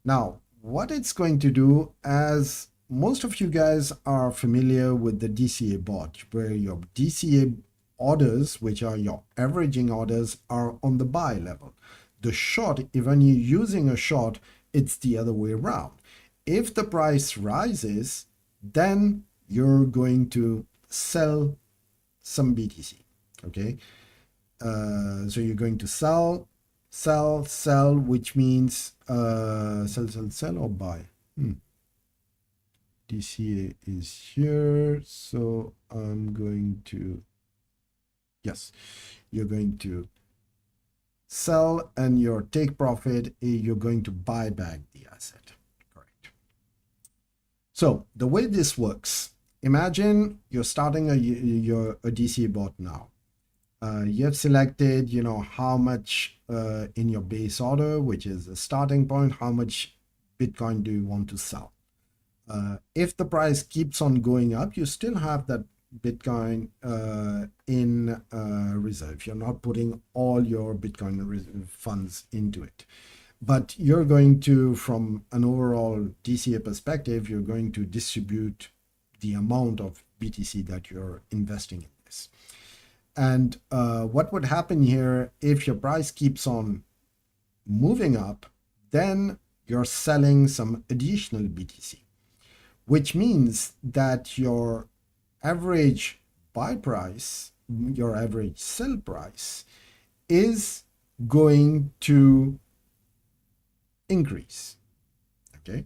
A: Now, what it's going to do, as most of you guys are familiar with the DCA bot, where your DCA orders, which are your averaging orders, are on the buy level. The short, when you're using a short, it's the other way around. If the price rises, then you're going to sell some BTC. Okay, so you're going to sell, which means sell or buy. DCA is here, so I'm going to, yes, you're going to sell, and your take profit, you're going to buy back the asset. Correct. So the way this works, imagine you're starting a DCA bot now. You have selected, how much in your base order, which is a starting point, how much Bitcoin do you want to sell? If the price keeps on going up, you still have that Bitcoin in reserve. You're not putting all your Bitcoin funds into it. But you're going to, from an overall DCA perspective, you're going to distribute the amount of BTC that you're investing in this. And what would happen here, if your price keeps on moving up, then you're selling some additional BTC. which means that your average buy price, your average sell price is going to increase. Okay,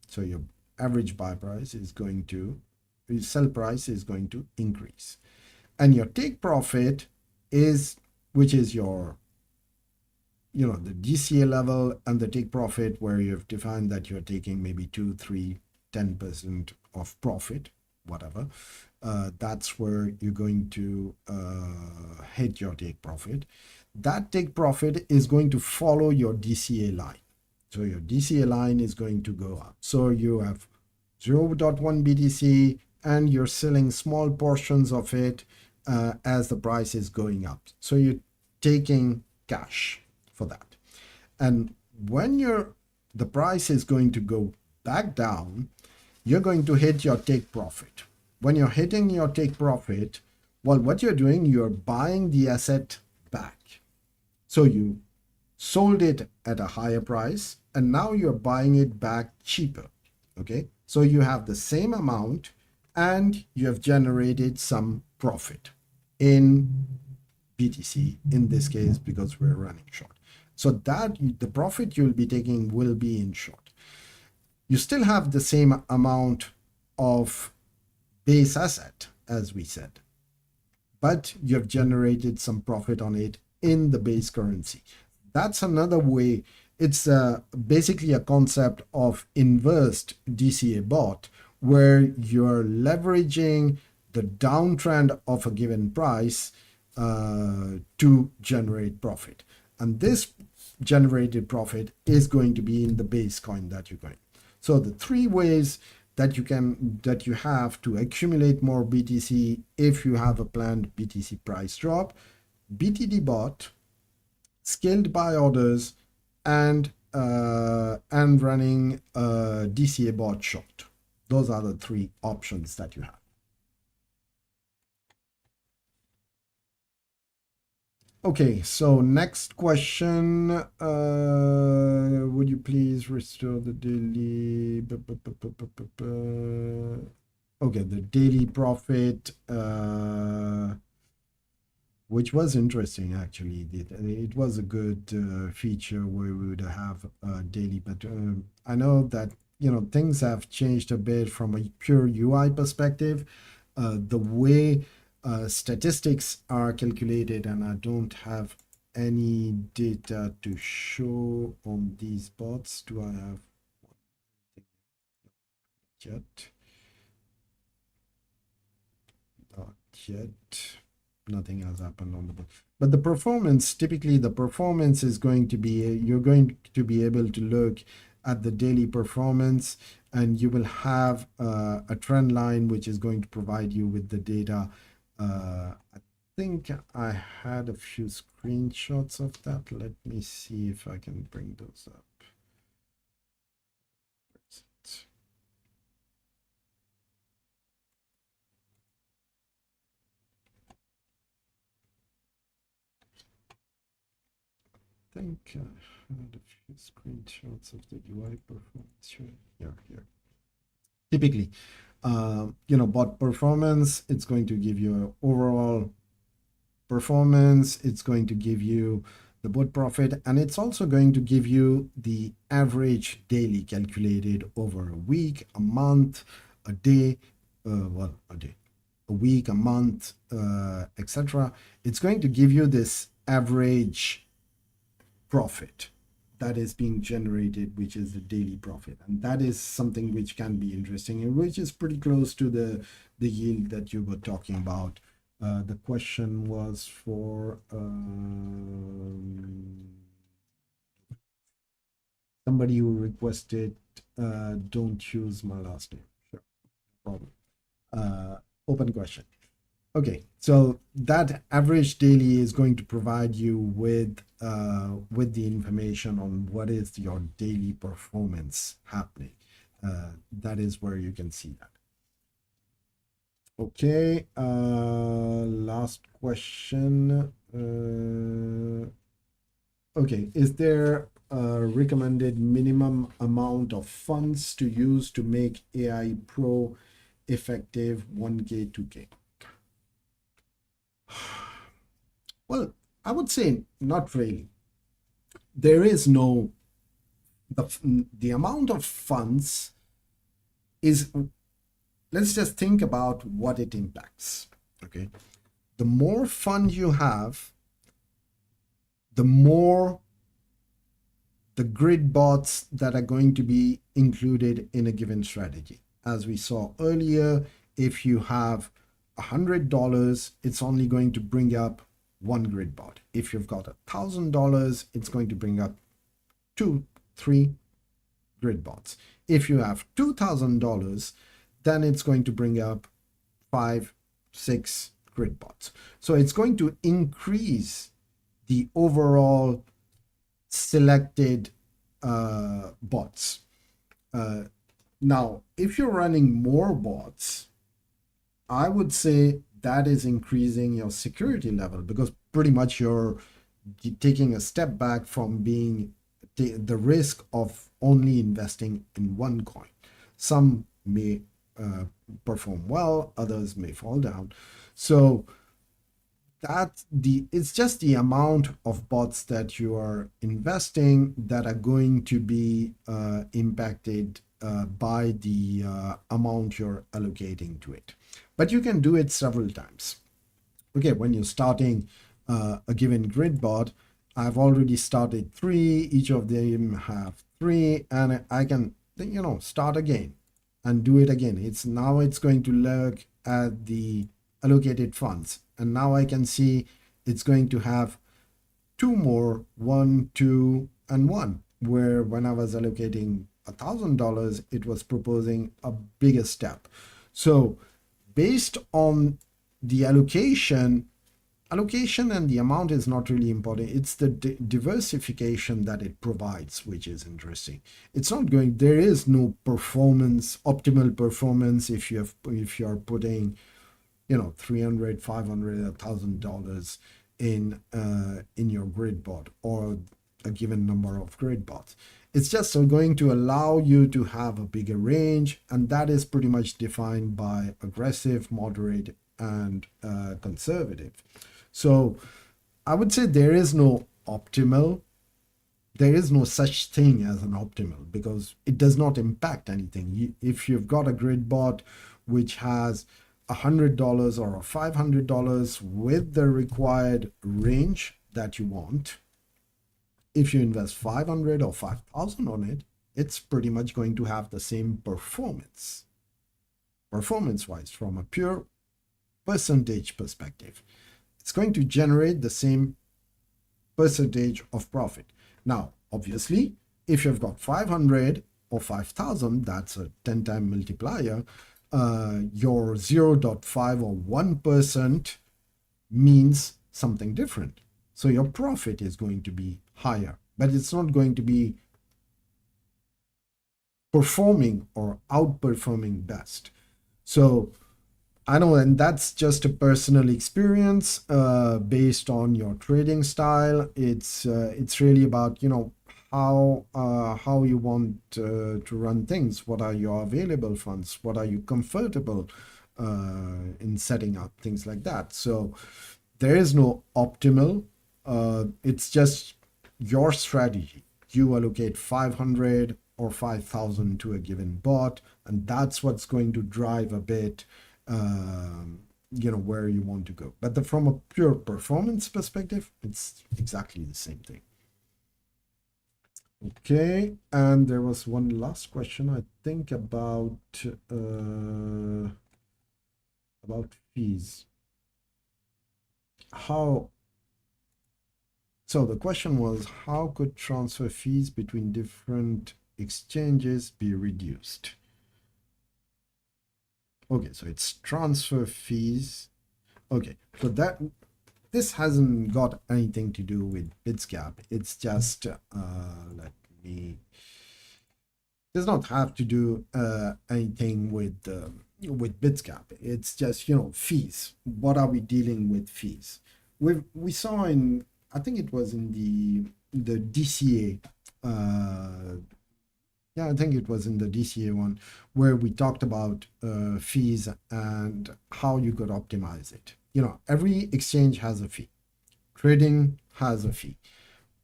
A: so your average buy price is going to, your sell price is going to increase, and your take profit is, which is your, the DCA level and the take profit, where you've defined that you're taking maybe 2, 3, 10% of profit, whatever. That's where you're going to hit your take profit. That take profit is going to follow your DCA line. So your DCA line is going to go up. So you have 0.1 BTC and you're selling small portions of it as the price is going up. So you're taking cash for that. And when the price is going to go back down, you're going to hit your take profit. When you're hitting your take profit, well, what you're doing, you're buying the asset back. So you sold it at a higher price and now you're buying it back cheaper. Okay, so you have the same amount and you have generated some profit in BTC in this case, because we're running short. So that the profit you'll be taking will be in short. You still have the same amount of base asset, as we said, but you have generated some profit on it in the base currency. That's another way. It's basically a concept of inversed DCA bot, where you're leveraging the downtrend of a given price to generate profit. And this generated profit is going to be in the base coin that you're going. So the three ways that you have to accumulate more BTC if you have a planned BTC price drop: BTD bot, scaled buy orders, and running a DCA bot short. Those are the three options that you have. Okay, so next question. Would you please restore the daily? Okay, the daily profit, which was interesting actually. It was a good feature where we would have daily, but I know that things have changed a bit from a pure UI perspective. The way statistics are calculated, and I don't have any data to show on these bots. Do I have one? Yet? Not yet. Nothing has happened on the bot. But the performance, typically the performance is going to be, you're going to be able to look at the daily performance, and you will have a trend line which is going to provide you with the data. I think I had a few screenshots of that. Let me see if I can bring those up. I think I had a few screenshots of the UI performance. Here. Typically, bot performance, it's going to give you overall performance, it's going to give you the bot profit, and it's also going to give you the average daily calculated over a week, a month, a day, a week, a month, etc. It's going to give you this average profit that is being generated, which is the daily profit, and that is something which can be interesting and which is pretty close to the yield that you were talking about. The question was for somebody who requested don't use my last name. Sure, no problem. Open question. Okay, so that average daily is going to provide you with the information on what is your daily performance happening. That is where you can see that. Okay, last question. Okay, is there recommended minimum amount of funds to use to make AI Pro effective 1K, 2K? Well, I would say not really. There is no, the amount of funds is, let's just think about what it impacts. Okay. The more fund you have, the more the grid bots that are going to be included in a given strategy. As we saw earlier, if you have $100, it's only going to bring up one grid bot. If you've got $1,000, it's going to bring up 2, 3 grid bots. If you have $2,000, then it's going to bring up 5, 6 grid bots. So it's going to increase the overall selected bots. Now, if you're running more bots, I would say that is increasing your security level, because pretty much you're taking a step back from being the risk of only investing in one coin. Some may perform well, others may fall down. So it's just the amount of bots that you are investing that are going to be impacted by the amount you're allocating to it. But you can do it several times. Okay, when you're starting a given grid bot, I've already started 3, each of them have 3, and I can, start again and do it again. It's going to look at the allocated funds, and now I can see it's going to have 2 more, 1, 2, and 1, where when I was allocating $1,000, it was proposing a bigger step. So based on the allocation and the amount is not really important. It's the diversification that it provides, which is interesting. It's not going, there is no optimal performance if you're putting, $300, $500, $1,000 in your grid bot or a given number of grid bots. It's just going to allow you to have a bigger range, and that is pretty much defined by aggressive, moderate, and conservative. So I would say there is no optimal. There is no such thing as an optimal, because it does not impact anything. If you've got a grid bot which has $100 or $500 with the required range that you want, if you invest 500 or 5,000 on it, it's pretty much going to have the same performance wise, from a pure percentage perspective. It's going to generate the same percentage of profit. Now, obviously, if you've got 500 or 5,000, that's a 10-time multiplier. Your 0.5 or 1% means something different. So your profit is going to be higher, but it's not going to be performing or outperforming best. So I know, and that's just a personal experience based on your trading style. It's really about, how you want to run things. What are your available funds? What are you comfortable in setting up, things like that. So there is no optimal. It's just your strategy. You allocate 500 or 5,000 to a given bot, and that's what's going to drive a bit where you want to go. But from a pure performance perspective, it's exactly the same thing. Okay, and there was one last question, I think, about fees. So the question was, how could transfer fees between different exchanges be reduced? Okay, so it's transfer fees. Okay, so this hasn't got anything to do with Bitsgap. It's just does not have to do anything with Bitsgap. It's just fees. What are we dealing with fees? We saw in, I think it was in the DCA yeah, I think it was in the DCA one, where we talked about fees and how you could optimize it. Every exchange has a fee. Trading has a fee.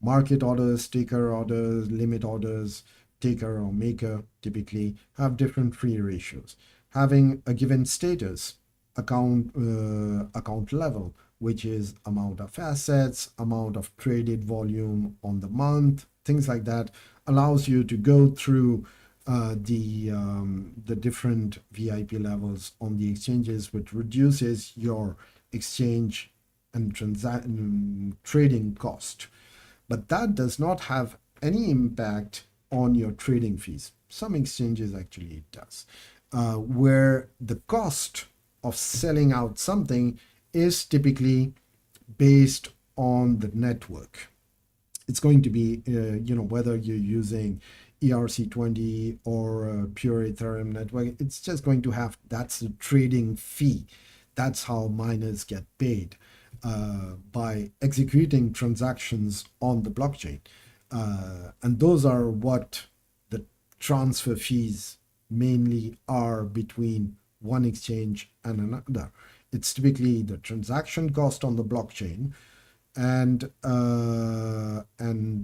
A: Market orders, taker orders, limit orders, taker or maker typically have different fee ratios. Having a given status, account level, which is amount of assets, amount of traded volume on the month, things like that, allows you to go through the different VIP levels on the exchanges, which reduces your exchange and trading cost. But that does not have any impact on your trading fees. Some exchanges actually it does, where the cost of selling out something is typically based on the network. It's going to be, whether you're using ERC20 or pure Ethereum network, it's just going to have, that's the trading fee. That's how miners get paid, by executing transactions on the blockchain. And those are what the transfer fees mainly are between one exchange and another. It's typically the transaction cost on the blockchain, and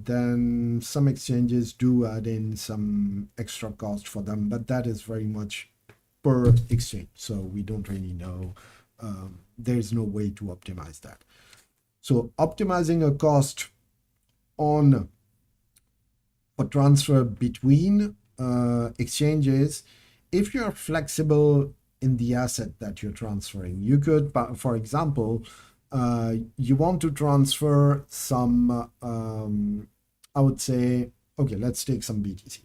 A: then some exchanges do add in some extra cost for them, but that is very much per exchange, so we don't really know. There's no way to optimize that. So optimizing a cost on a transfer between exchanges, if you're flexible in the asset that you're transferring, you could, for example, you want to transfer some, I would say, okay, let's take some BTC.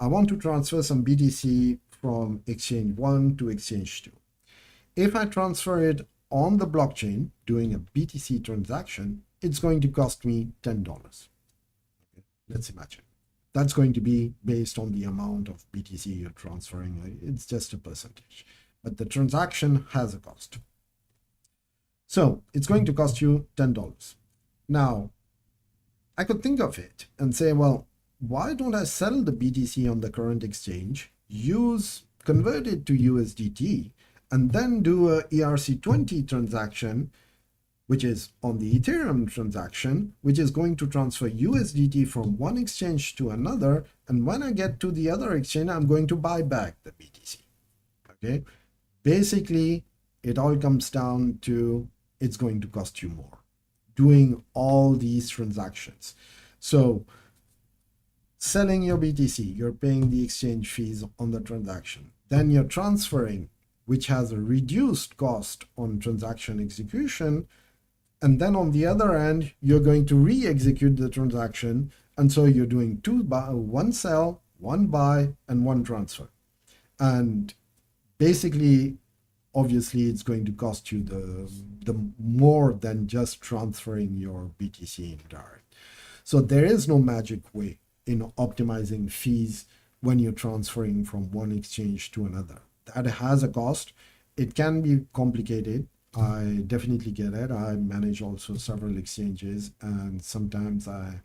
A: I want to transfer some BTC from exchange 1 to exchange 2. If I transfer it on the blockchain doing a BTC transaction, it's going to cost me $10. Okay, let's imagine. That's going to be based on the amount of BTC you're transferring. It's just a percentage, but the transaction has a cost. So it's going to cost you $10. Now, I could think of it and say, well, why don't I sell the BTC on the current exchange, convert it to USDT, and then do a ERC20 transaction, which is on the Ethereum transaction, which is going to transfer USDT from one exchange to another. And when I get to the other exchange, I'm going to buy back the BTC. Okay. Basically, it all comes down to it's going to cost you more doing all these transactions. So selling your BTC, you're paying the exchange fees on the transaction. Then you're transferring, which has a reduced cost on transaction execution. And then on the other end, you're going to re-execute the transaction. And so you're doing one sell, one buy, and one transfer. And basically, obviously, it's going to cost you the more than just transferring your BTC in direct. So there is no magic way in optimizing fees when you're transferring from one exchange to another. That has a cost. It can be complicated. I definitely get it. I manage also several exchanges, and sometimes I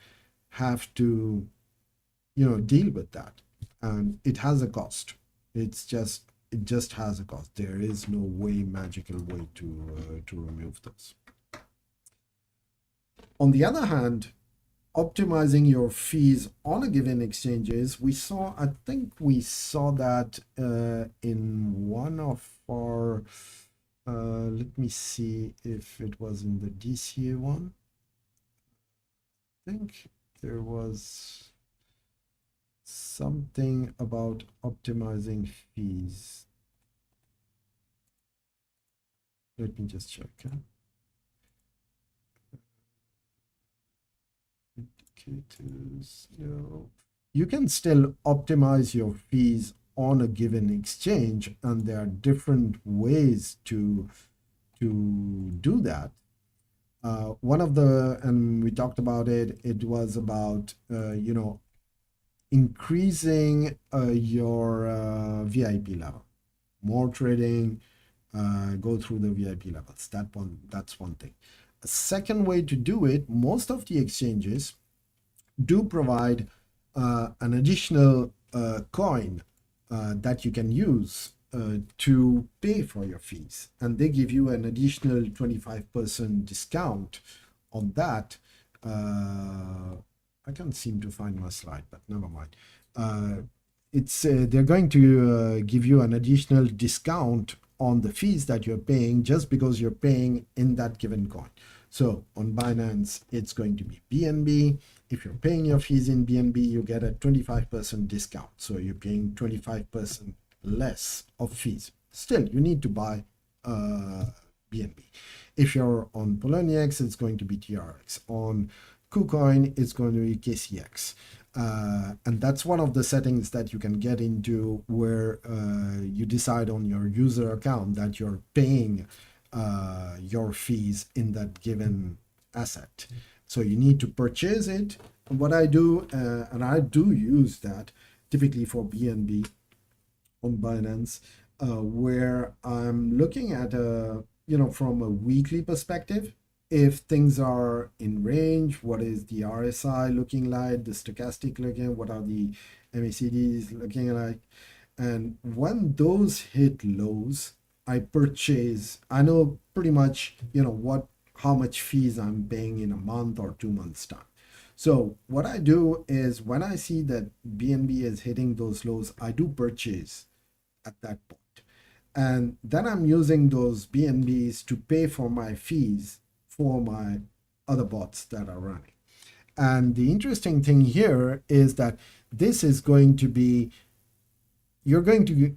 A: have to, deal with that. And it has a cost. It just has a cost. There is no magical way to remove those. On the other hand, optimizing your fees on a given exchanges, I think we saw that in one of our, let me see if it was in the DCA one. I think there was something about optimizing fees. Let me just check. Indicators. You can still optimize your fees on a given exchange, and there are different ways to do that. One of and we talked about it, it was about, increasing your VIP level, more trading, go through the VIP levels. That's one thing. A second way to do it, most of the exchanges do provide an additional coin that you can use to pay for your fees. And they give you an additional 25% discount on that. I can't seem to find my slide, but never mind. They're going to give you an additional discount on the fees that you're paying just because you're paying in that given coin. So on Binance, it's going to be BNB. If you're paying your fees in BNB, you get a 25% discount. So you're paying 25% less of fees. Still, you need to buy BNB. If you're on Poloniex, it's going to be TRX. On KuCoin, it's going to be KCX. And that's one of the settings that you can get into where you decide on your user account that you're paying your fees in that given asset. So you need to purchase it. And what I do, and I do use that typically for BNB on Binance, where I'm looking at from a weekly perspective, if things are in range, what is the RSI looking like, the stochastic looking, what are the MACDs looking like, and when those hit lows, I purchase. I know pretty much how much fees I'm paying in a month or 2 months time. So what I do is when I see that BNB is hitting those lows, I do purchase at that point. And then I'm using those BNBs to pay for my fees for my other bots that are running. And the interesting thing here is that this is going to be, you're going to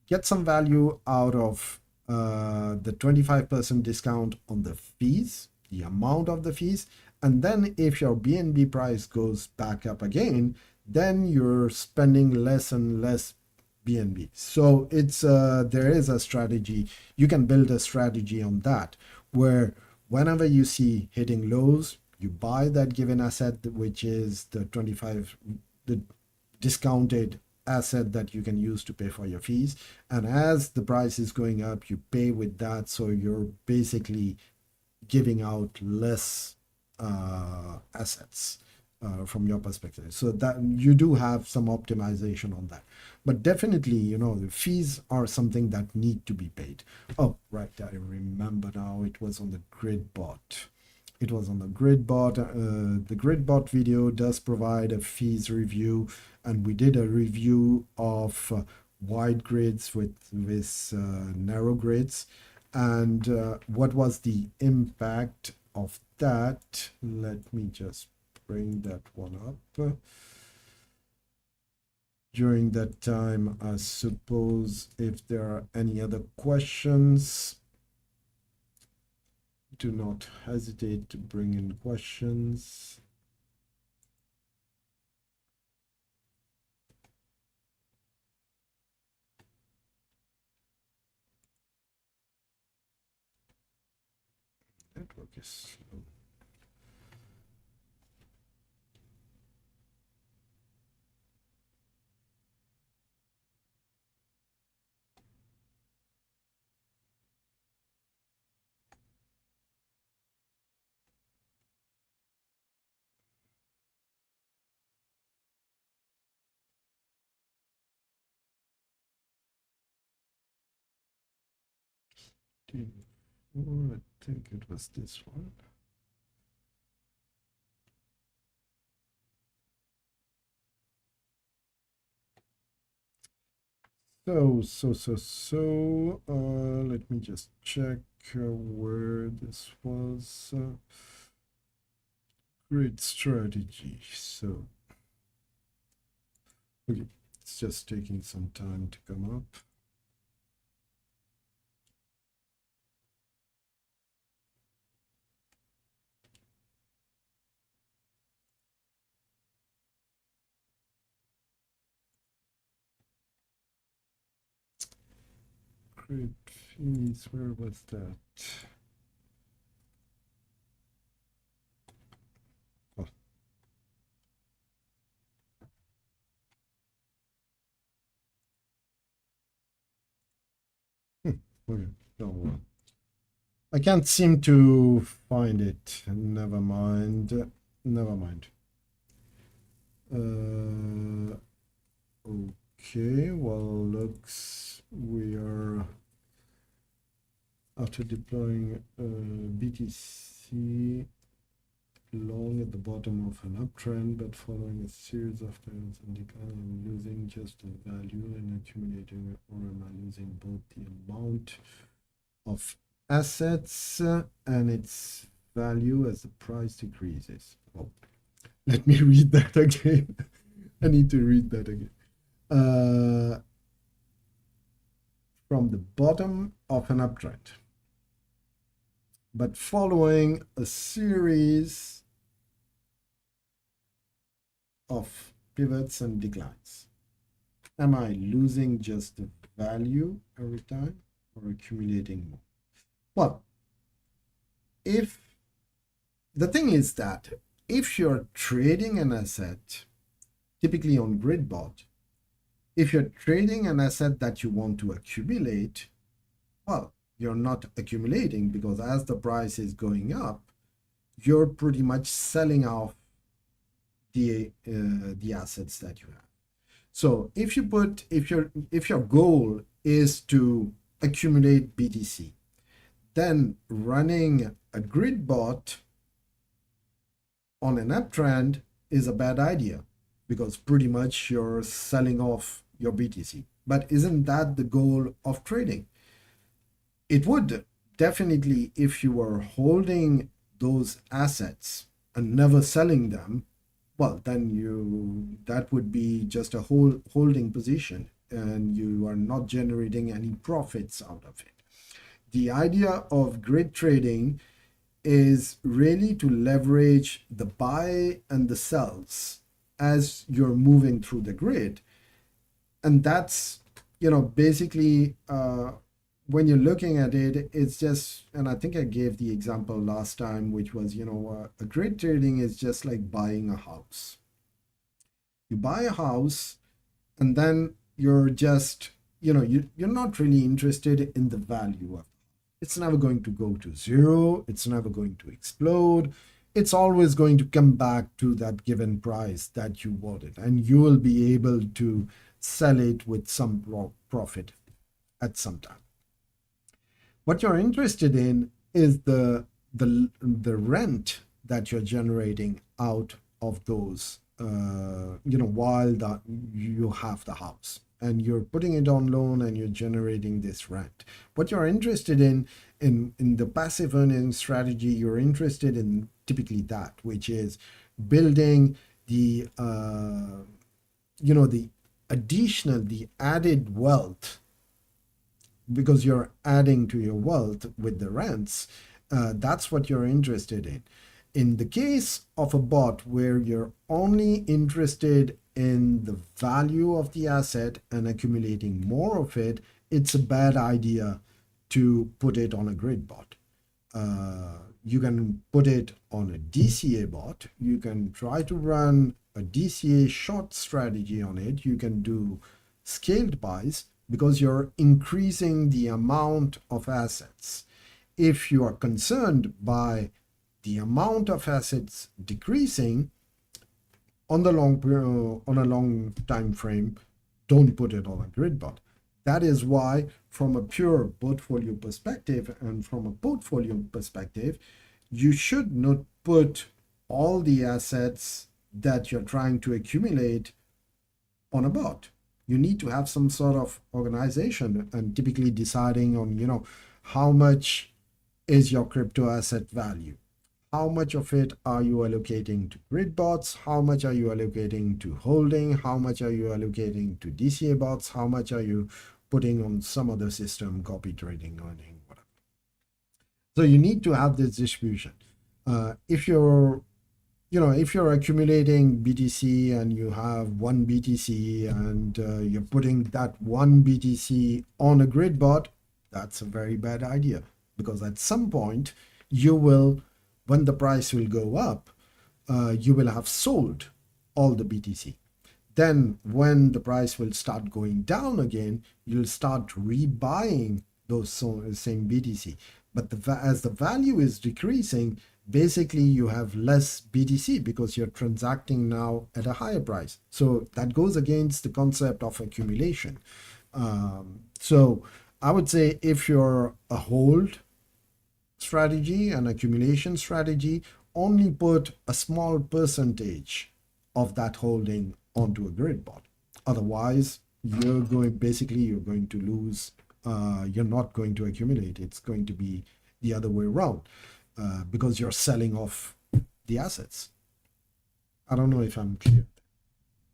A: get some value out of the 25% discount on the fees, the amount of the fees. And then if your BNB price goes back up again, then you're spending less and less BNB. So it's there is a strategy. You can build a strategy on that where whenever you see hitting lows, you buy that given asset, which is the discounted asset that you can use to pay for your fees. And as the price is going up, you pay with that. So you're basically giving out less assets from your perspective. So that you do have some optimization on that. But definitely, the fees are something that need to be paid. Oh, right. I remember now. It was on the GridBot. It was on the GridBot. The GridBot video does provide a fees review, and we did a review of wide grids with narrow grids, and what was the impact of that. Let me just bring that one up. During that time, I suppose if there are any other questions, do not hesitate to bring in questions. Network is slow. I think it was this one. So, let me just check where this was. Grid strategy. So, okay, it's just taking some time to come up. Grid fees, where was that? Oh. Okay, no, I can't seem to find it. Never mind. Never mind. Okay, well, looks we are after deploying BTC long at the bottom of an uptrend, but following a series of trends and decline, I'm losing just the value and accumulating, or am I losing both the amount of assets and its value as the price decreases? Oh, let me read that again. I need to read that again. From the bottom of an uptrend, but following a series of pivots and declines, am I losing just the value every time or accumulating more? Well, if the thing is that if you're trading an asset, typically on GridBot, if you're trading an asset that you want to accumulate, well, you're not accumulating, because as the price is going up, you're pretty much selling off the assets that you have. So if your goal is to accumulate BTC, then running a GridBot on an uptrend is a bad idea, because pretty much you're selling off your BTC. But isn't that the goal of trading? It would definitely, if you were holding those assets and never selling them, well, then that would be just a holding position, and you are not generating any profits out of it. The idea of grid trading is really to leverage the buy and the sells as you're moving through the grid. And that's, basically, when you're looking at it, it's just, and I think I gave the example last time, which was, a grid trading is just like buying a house. You buy a house, and then you're just, you're not really interested in the value of it. It's never going to go to zero. It's never going to explode. It's always going to come back to that given price that you bought it, and you will be able to sell it with some profit at some time. What you're interested in is the rent that you're generating out of those, while you have the house and you're putting it on loan and you're generating this rent. What you're interested in the passive earning strategy, you're interested in typically that, which is building the, the added wealth, because you're adding to your wealth with the rents. That's what you're interested in. In the case of a bot where you're only interested in the value of the asset and accumulating more of it, it's a bad idea to put it on a grid bot. You can put it on a DCA bot. You can try to run a DCA short strategy on it. You can do scaled buys, because you're increasing the amount of assets. If you are concerned by the amount of assets decreasing on a long time frame, don't put it on a grid bot. That is why, from a pure portfolio perspective and from a portfolio perspective, you should not put all the assets that you're trying to accumulate on a bot. You need to have some sort of organization, and typically deciding on, how much is your crypto asset value? How much of it are you allocating to grid bots? How much are you allocating to holding? How much are you allocating to DCA bots? How much are you putting on some other system, copy trading, earning, whatever? So you need to have this distribution. If you're accumulating BTC and you have one BTC and you're putting that one BTC on a grid bot, that's a very bad idea, because at some point you will, when the price will go up, you will have sold all the BTC. Then when the price will start going down again, you'll start rebuying those same BTC. But as the value is decreasing, basically you have less BTC because you're transacting now at a higher price. So that goes against the concept of accumulation. So I would say if you're a hold strategy, an accumulation strategy, only put a small percentage of that holding onto a grid bot. Otherwise, you're going to lose. You're not going to accumulate. It's going to be the other way around because you're selling off the assets. I don't know if I'm clear.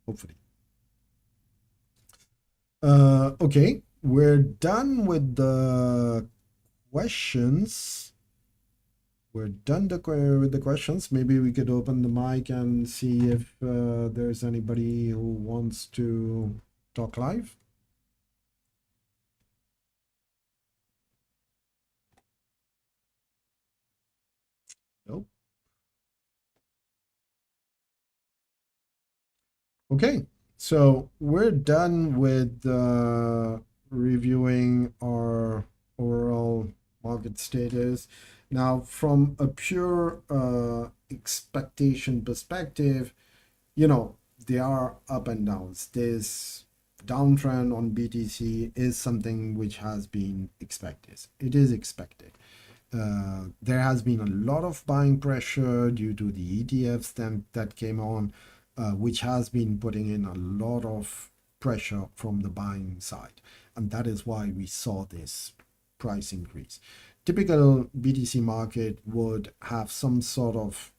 A: Hopefully. Okay, we're done with the questions. We're done with the questions. Maybe we could open the mic and see if there's anybody who wants to talk live. Nope. Okay, so we're done with reviewing our overall market status. Now, from a pure expectation perspective, there are up and downs. This downtrend on BTC is something which has been expected. It is expected. There has been a lot of buying pressure due to the ETFs that came on, which has been putting in a lot of pressure from the buying side. And that is why we saw this price increase. Typical BTC market would have some sort of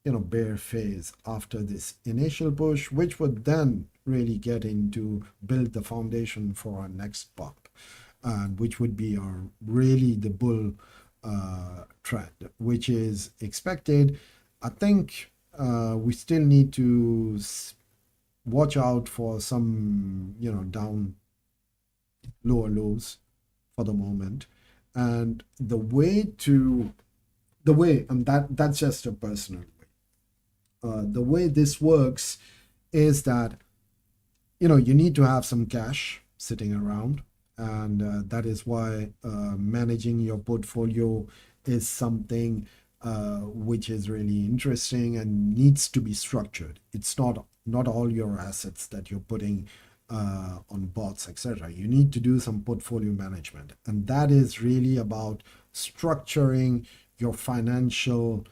A: bear phase after this initial push, which would then really get into build the foundation for our next bump, and which would be our really the bull trend, which is expected. I think we still need to watch out for some down lower lows for the moment, and the way, and that's just a personal the way this works is that you need to have some cash sitting around, and that is why managing your portfolio is something which is really interesting and needs to be structured. It's not all your assets that you're putting on bots, etc. You need to do some portfolio management, and that is really about structuring your financial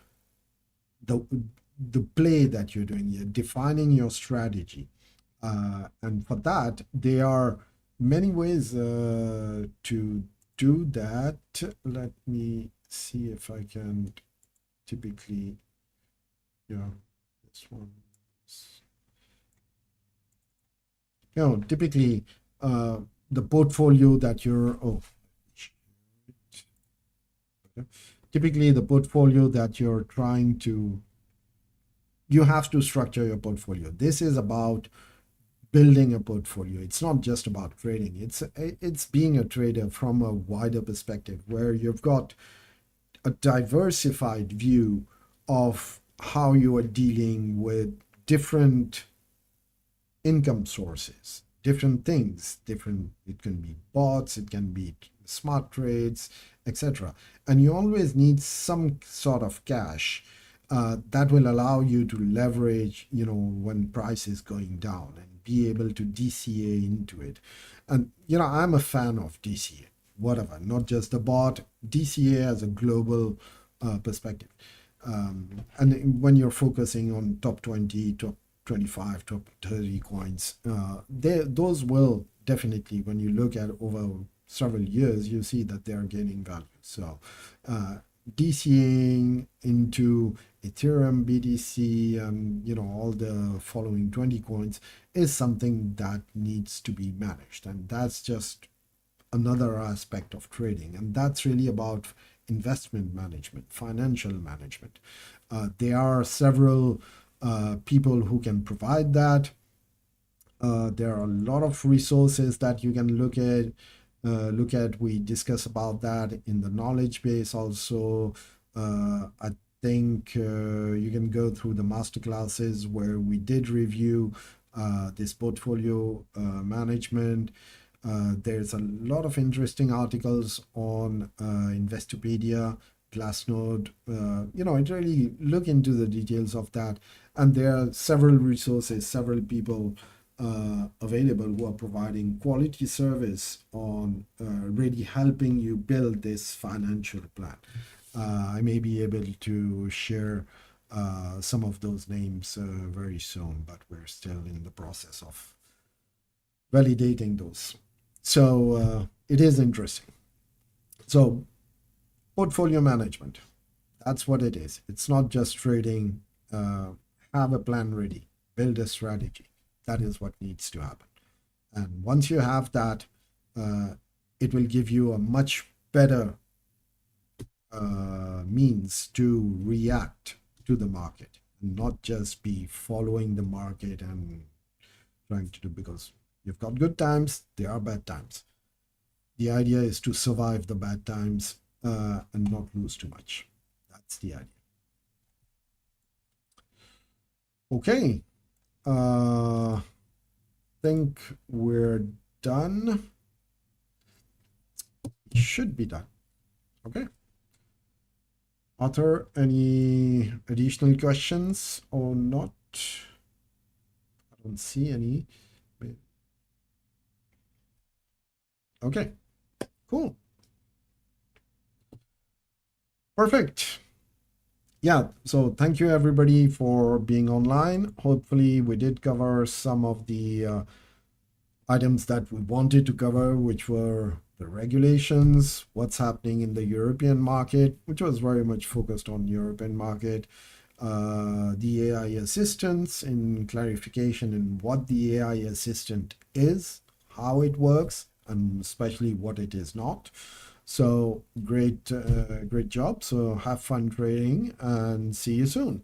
A: the play that you're doing. You're defining your strategy, and for that there are many ways to do that. Let me see if I can typically, this one. Typically the portfolio that typically the portfolio that you're trying to, you have to structure your portfolio. This is about building a portfolio. It's not just about trading. It's being a trader from a wider perspective, where you've got a diversified view of how you are dealing with different income sources, different things, it can be bots, it can be smart trades, etc. And you always need some sort of cash that will allow you to leverage, when price is going down, and be able to DCA into it. And, I'm a fan of DCA, whatever, not just the bot, DCA as a global perspective. And when you're focusing on top 20, top 25, top 30 coins, those will definitely, when you look at over several years, you see that they are gaining value. So DCAing into Ethereum, BTC, and all the following 20 coins is something that needs to be managed, and that's just another aspect of trading, and that's really about investment management, financial management. There are several people who can provide that. There are a lot of resources that you can look at. We discuss about that in the knowledge base also. I think you can go through the masterclasses where we did review this portfolio management. There's a lot of interesting articles on Investopedia Glassnode, it really look into the details of that. And there are several resources, several people available who are providing quality service on really helping you build this financial plan. I may be able to share some of those names very soon, but we're still in the process of validating those. So it is interesting. So portfolio management, that's what it is. It's not just trading. Have a plan ready, build a strategy. That is what needs to happen. And once you have that, it will give you a much better means to react to the market, and not just be following the market and trying to do, because you've got good times, there are bad times. The idea is to survive the bad times and not lose too much. That's the idea. Okay. Think we're done. Should be done. Okay. Arthur, any additional questions or not? I don't see any. Okay, cool. Perfect. Yeah, so thank you everybody for being online. Hopefully we did cover some of the items that we wanted to cover, which were the regulations, what's happening in the European market, which was very much focused on European market, the AI assistance, in clarification in what the AI assistant is, how it works, and especially what it is not. So great job. So have fun trading and see you soon.